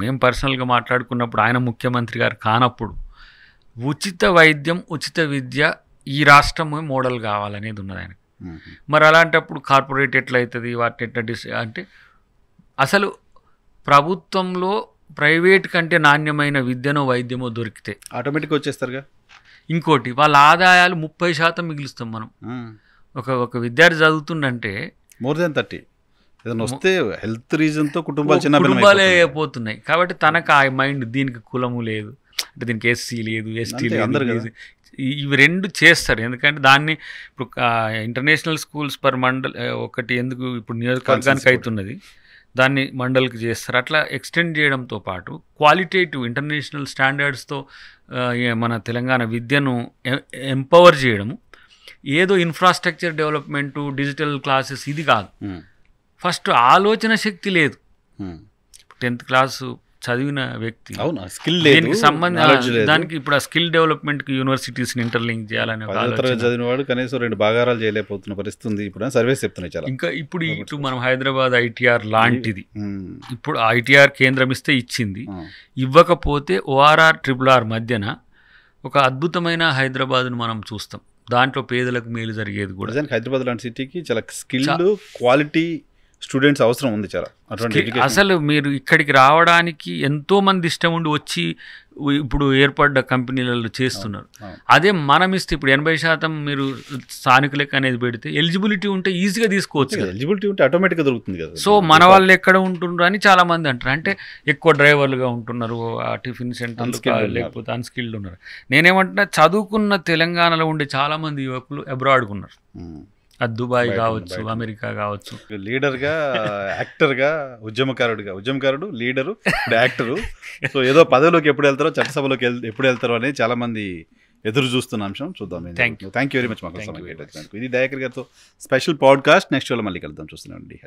మేము పర్సనల్గా మాట్లాడుకున్నప్పుడు, ఆయన ముఖ్యమంత్రి గారు కానప్పుడు, ఉచిత వైద్యం ఉచిత విద్య ఈ రాష్ట్రమే మోడల్ కావాలనేది ఉన్నది ఆయనకు. మరి అలాంటప్పుడు కార్పొరేట్ ఎట్లయితుంది, వాటిని ఎట్లా అంటే అసలు ప్రభుత్వంలో ప్రైవేట్ కంటే నాణ్యమైన విద్యనో వైద్యమో దొరికితే ఆటోమేటిక్గా వచ్చేస్తారుగా. ఇంకోటి, వాళ్ళ ఆదాయాలు 30% మిగులుస్తాం మనం. ఒక విద్యార్థి చదువుతుండంటే మోర్ దెన్ 30 ఏదైనా వస్తే హెల్త్ రీజన్తో కుటుంబాలే అయిపోతున్నాయి. కాబట్టి తనకు ఆ మైండ్, దీనికి కులము లేదు అంటే, దీనికి ఎస్సీ లేదు, ఎస్టీ లేదు, ఇవి 2 చేస్తారు. ఎందుకంటే దాన్ని ఇప్పుడు ఇంటర్నేషనల్ స్కూల్స్ పర్ మండల్ ఒకటి ఎందుకు ఇప్పుడు నియోజకవర్గానికి అవుతున్నది, దాన్ని మండల్కి చేస్తారు. అట్లా ఎక్స్టెండ్ చేయడంతో పాటు క్వాలిటేటివ్ ఇంటర్నేషనల్ స్టాండర్డ్స్తో మన తెలంగాణ విద్యను ఎంపవర్ చేయడము. ఏదో ఇన్ఫ్రాస్ట్రక్చర్ డెవలప్మెంటు, డిజిటల్ క్లాసెస్ ఇది కాదు. ఫస్ట్ ఆలోచన శక్తి లేదు. 10th క్లాసు చదివిన వ్యక్తి. అవును, స్కిల్ లేదు, దీనికి సంబంధించి దానికి ఇప్పుడు ఆ స్కిల్ డెవలప్మెంట్కి యూనివర్సిటీస్ని ఇంటర్లింక్ చేయాలని చదివిన వాడు కనీసం 2 భాగారాలు చేయలేకపోతున్న పరిస్థితి ఉంది ఇప్పుడు. సర్వేస్ చెప్తున్నాయి చాలా. ఇంకా ఇప్పుడు ఇటు మనం హైదరాబాద్ ఐటీఆర్ లాంటిది, ఇప్పుడు ఐటీఆర్ కేంద్రం ఇస్తే ఇచ్చింది, ఇవ్వకపోతే ORR RRR మధ్యన ఒక అద్భుతమైన హైదరాబాద్ను మనం చూస్తాం. దాంట్లో పేదలకు మేలు జరిగేది కూడా. హైదరాబాద్ లాంటి సిటీకి చాలా స్కిల్డ్ క్వాలిటీ స్టూడెంట్స్ అవసరం ఉంది చాలా. అసలు మీరు ఇక్కడికి రావడానికి ఎంతో మంది ఇష్టం ఉండి వచ్చి ఇప్పుడు ఏర్పడ్డ కంపెనీలలో చేస్తున్నారు. అదే మనం ఇస్తే ఇప్పుడు 80% మీరు స్థానికులకి అనేది పెడితే ఎలిజిబిలిటీ ఉంటే ఈజీగా తీసుకోవచ్చు. ఎలిజిబిలిటీ ఉంటే ఆటోమేటిక్గా దొరుకుతుంది కదా. సో మన వాళ్ళు ఎక్కడ ఉంటున్నారు అని చాలా మంది అంటారు. అంటే ఎక్కువ డ్రైవర్లుగా ఉంటున్నారు, ఆ టిఫిన్ సెంటర్లు, లేకపోతే అన్స్కిల్డ్ ఉన్నారు. నేనేమంటున్నా, చదువుకున్న తెలంగాణలో ఉండే చాలా మంది యువకులు అబ్రాడ్గా ఉన్నారు. అది దుబాయ్ కావచ్చు, అమెరికా కావచ్చు. లీడర్గా, యాక్టర్గా, ఉద్యమకారుడు, లీడరు, యాక్టరు. సో ఏదో పదవిలోకి ఎప్పుడు వెళ్తారో, చట్టసభలోకి ఎప్పుడు వెళ్తారో అనేది చాలా మంది ఎదురు చూస్తున్న అంశం. చూద్దాం. థ్యాంక్ యూ వెరీ మచ్ మాకు సమయం కేటాయించినందుకు. ఇది దయాకర్ గారితో స్పెషల్ పాడ్కాస్ట్. నెక్స్ట్ షోలో మళ్ళీ కలుద్దాం. చూస్తున్నాండి.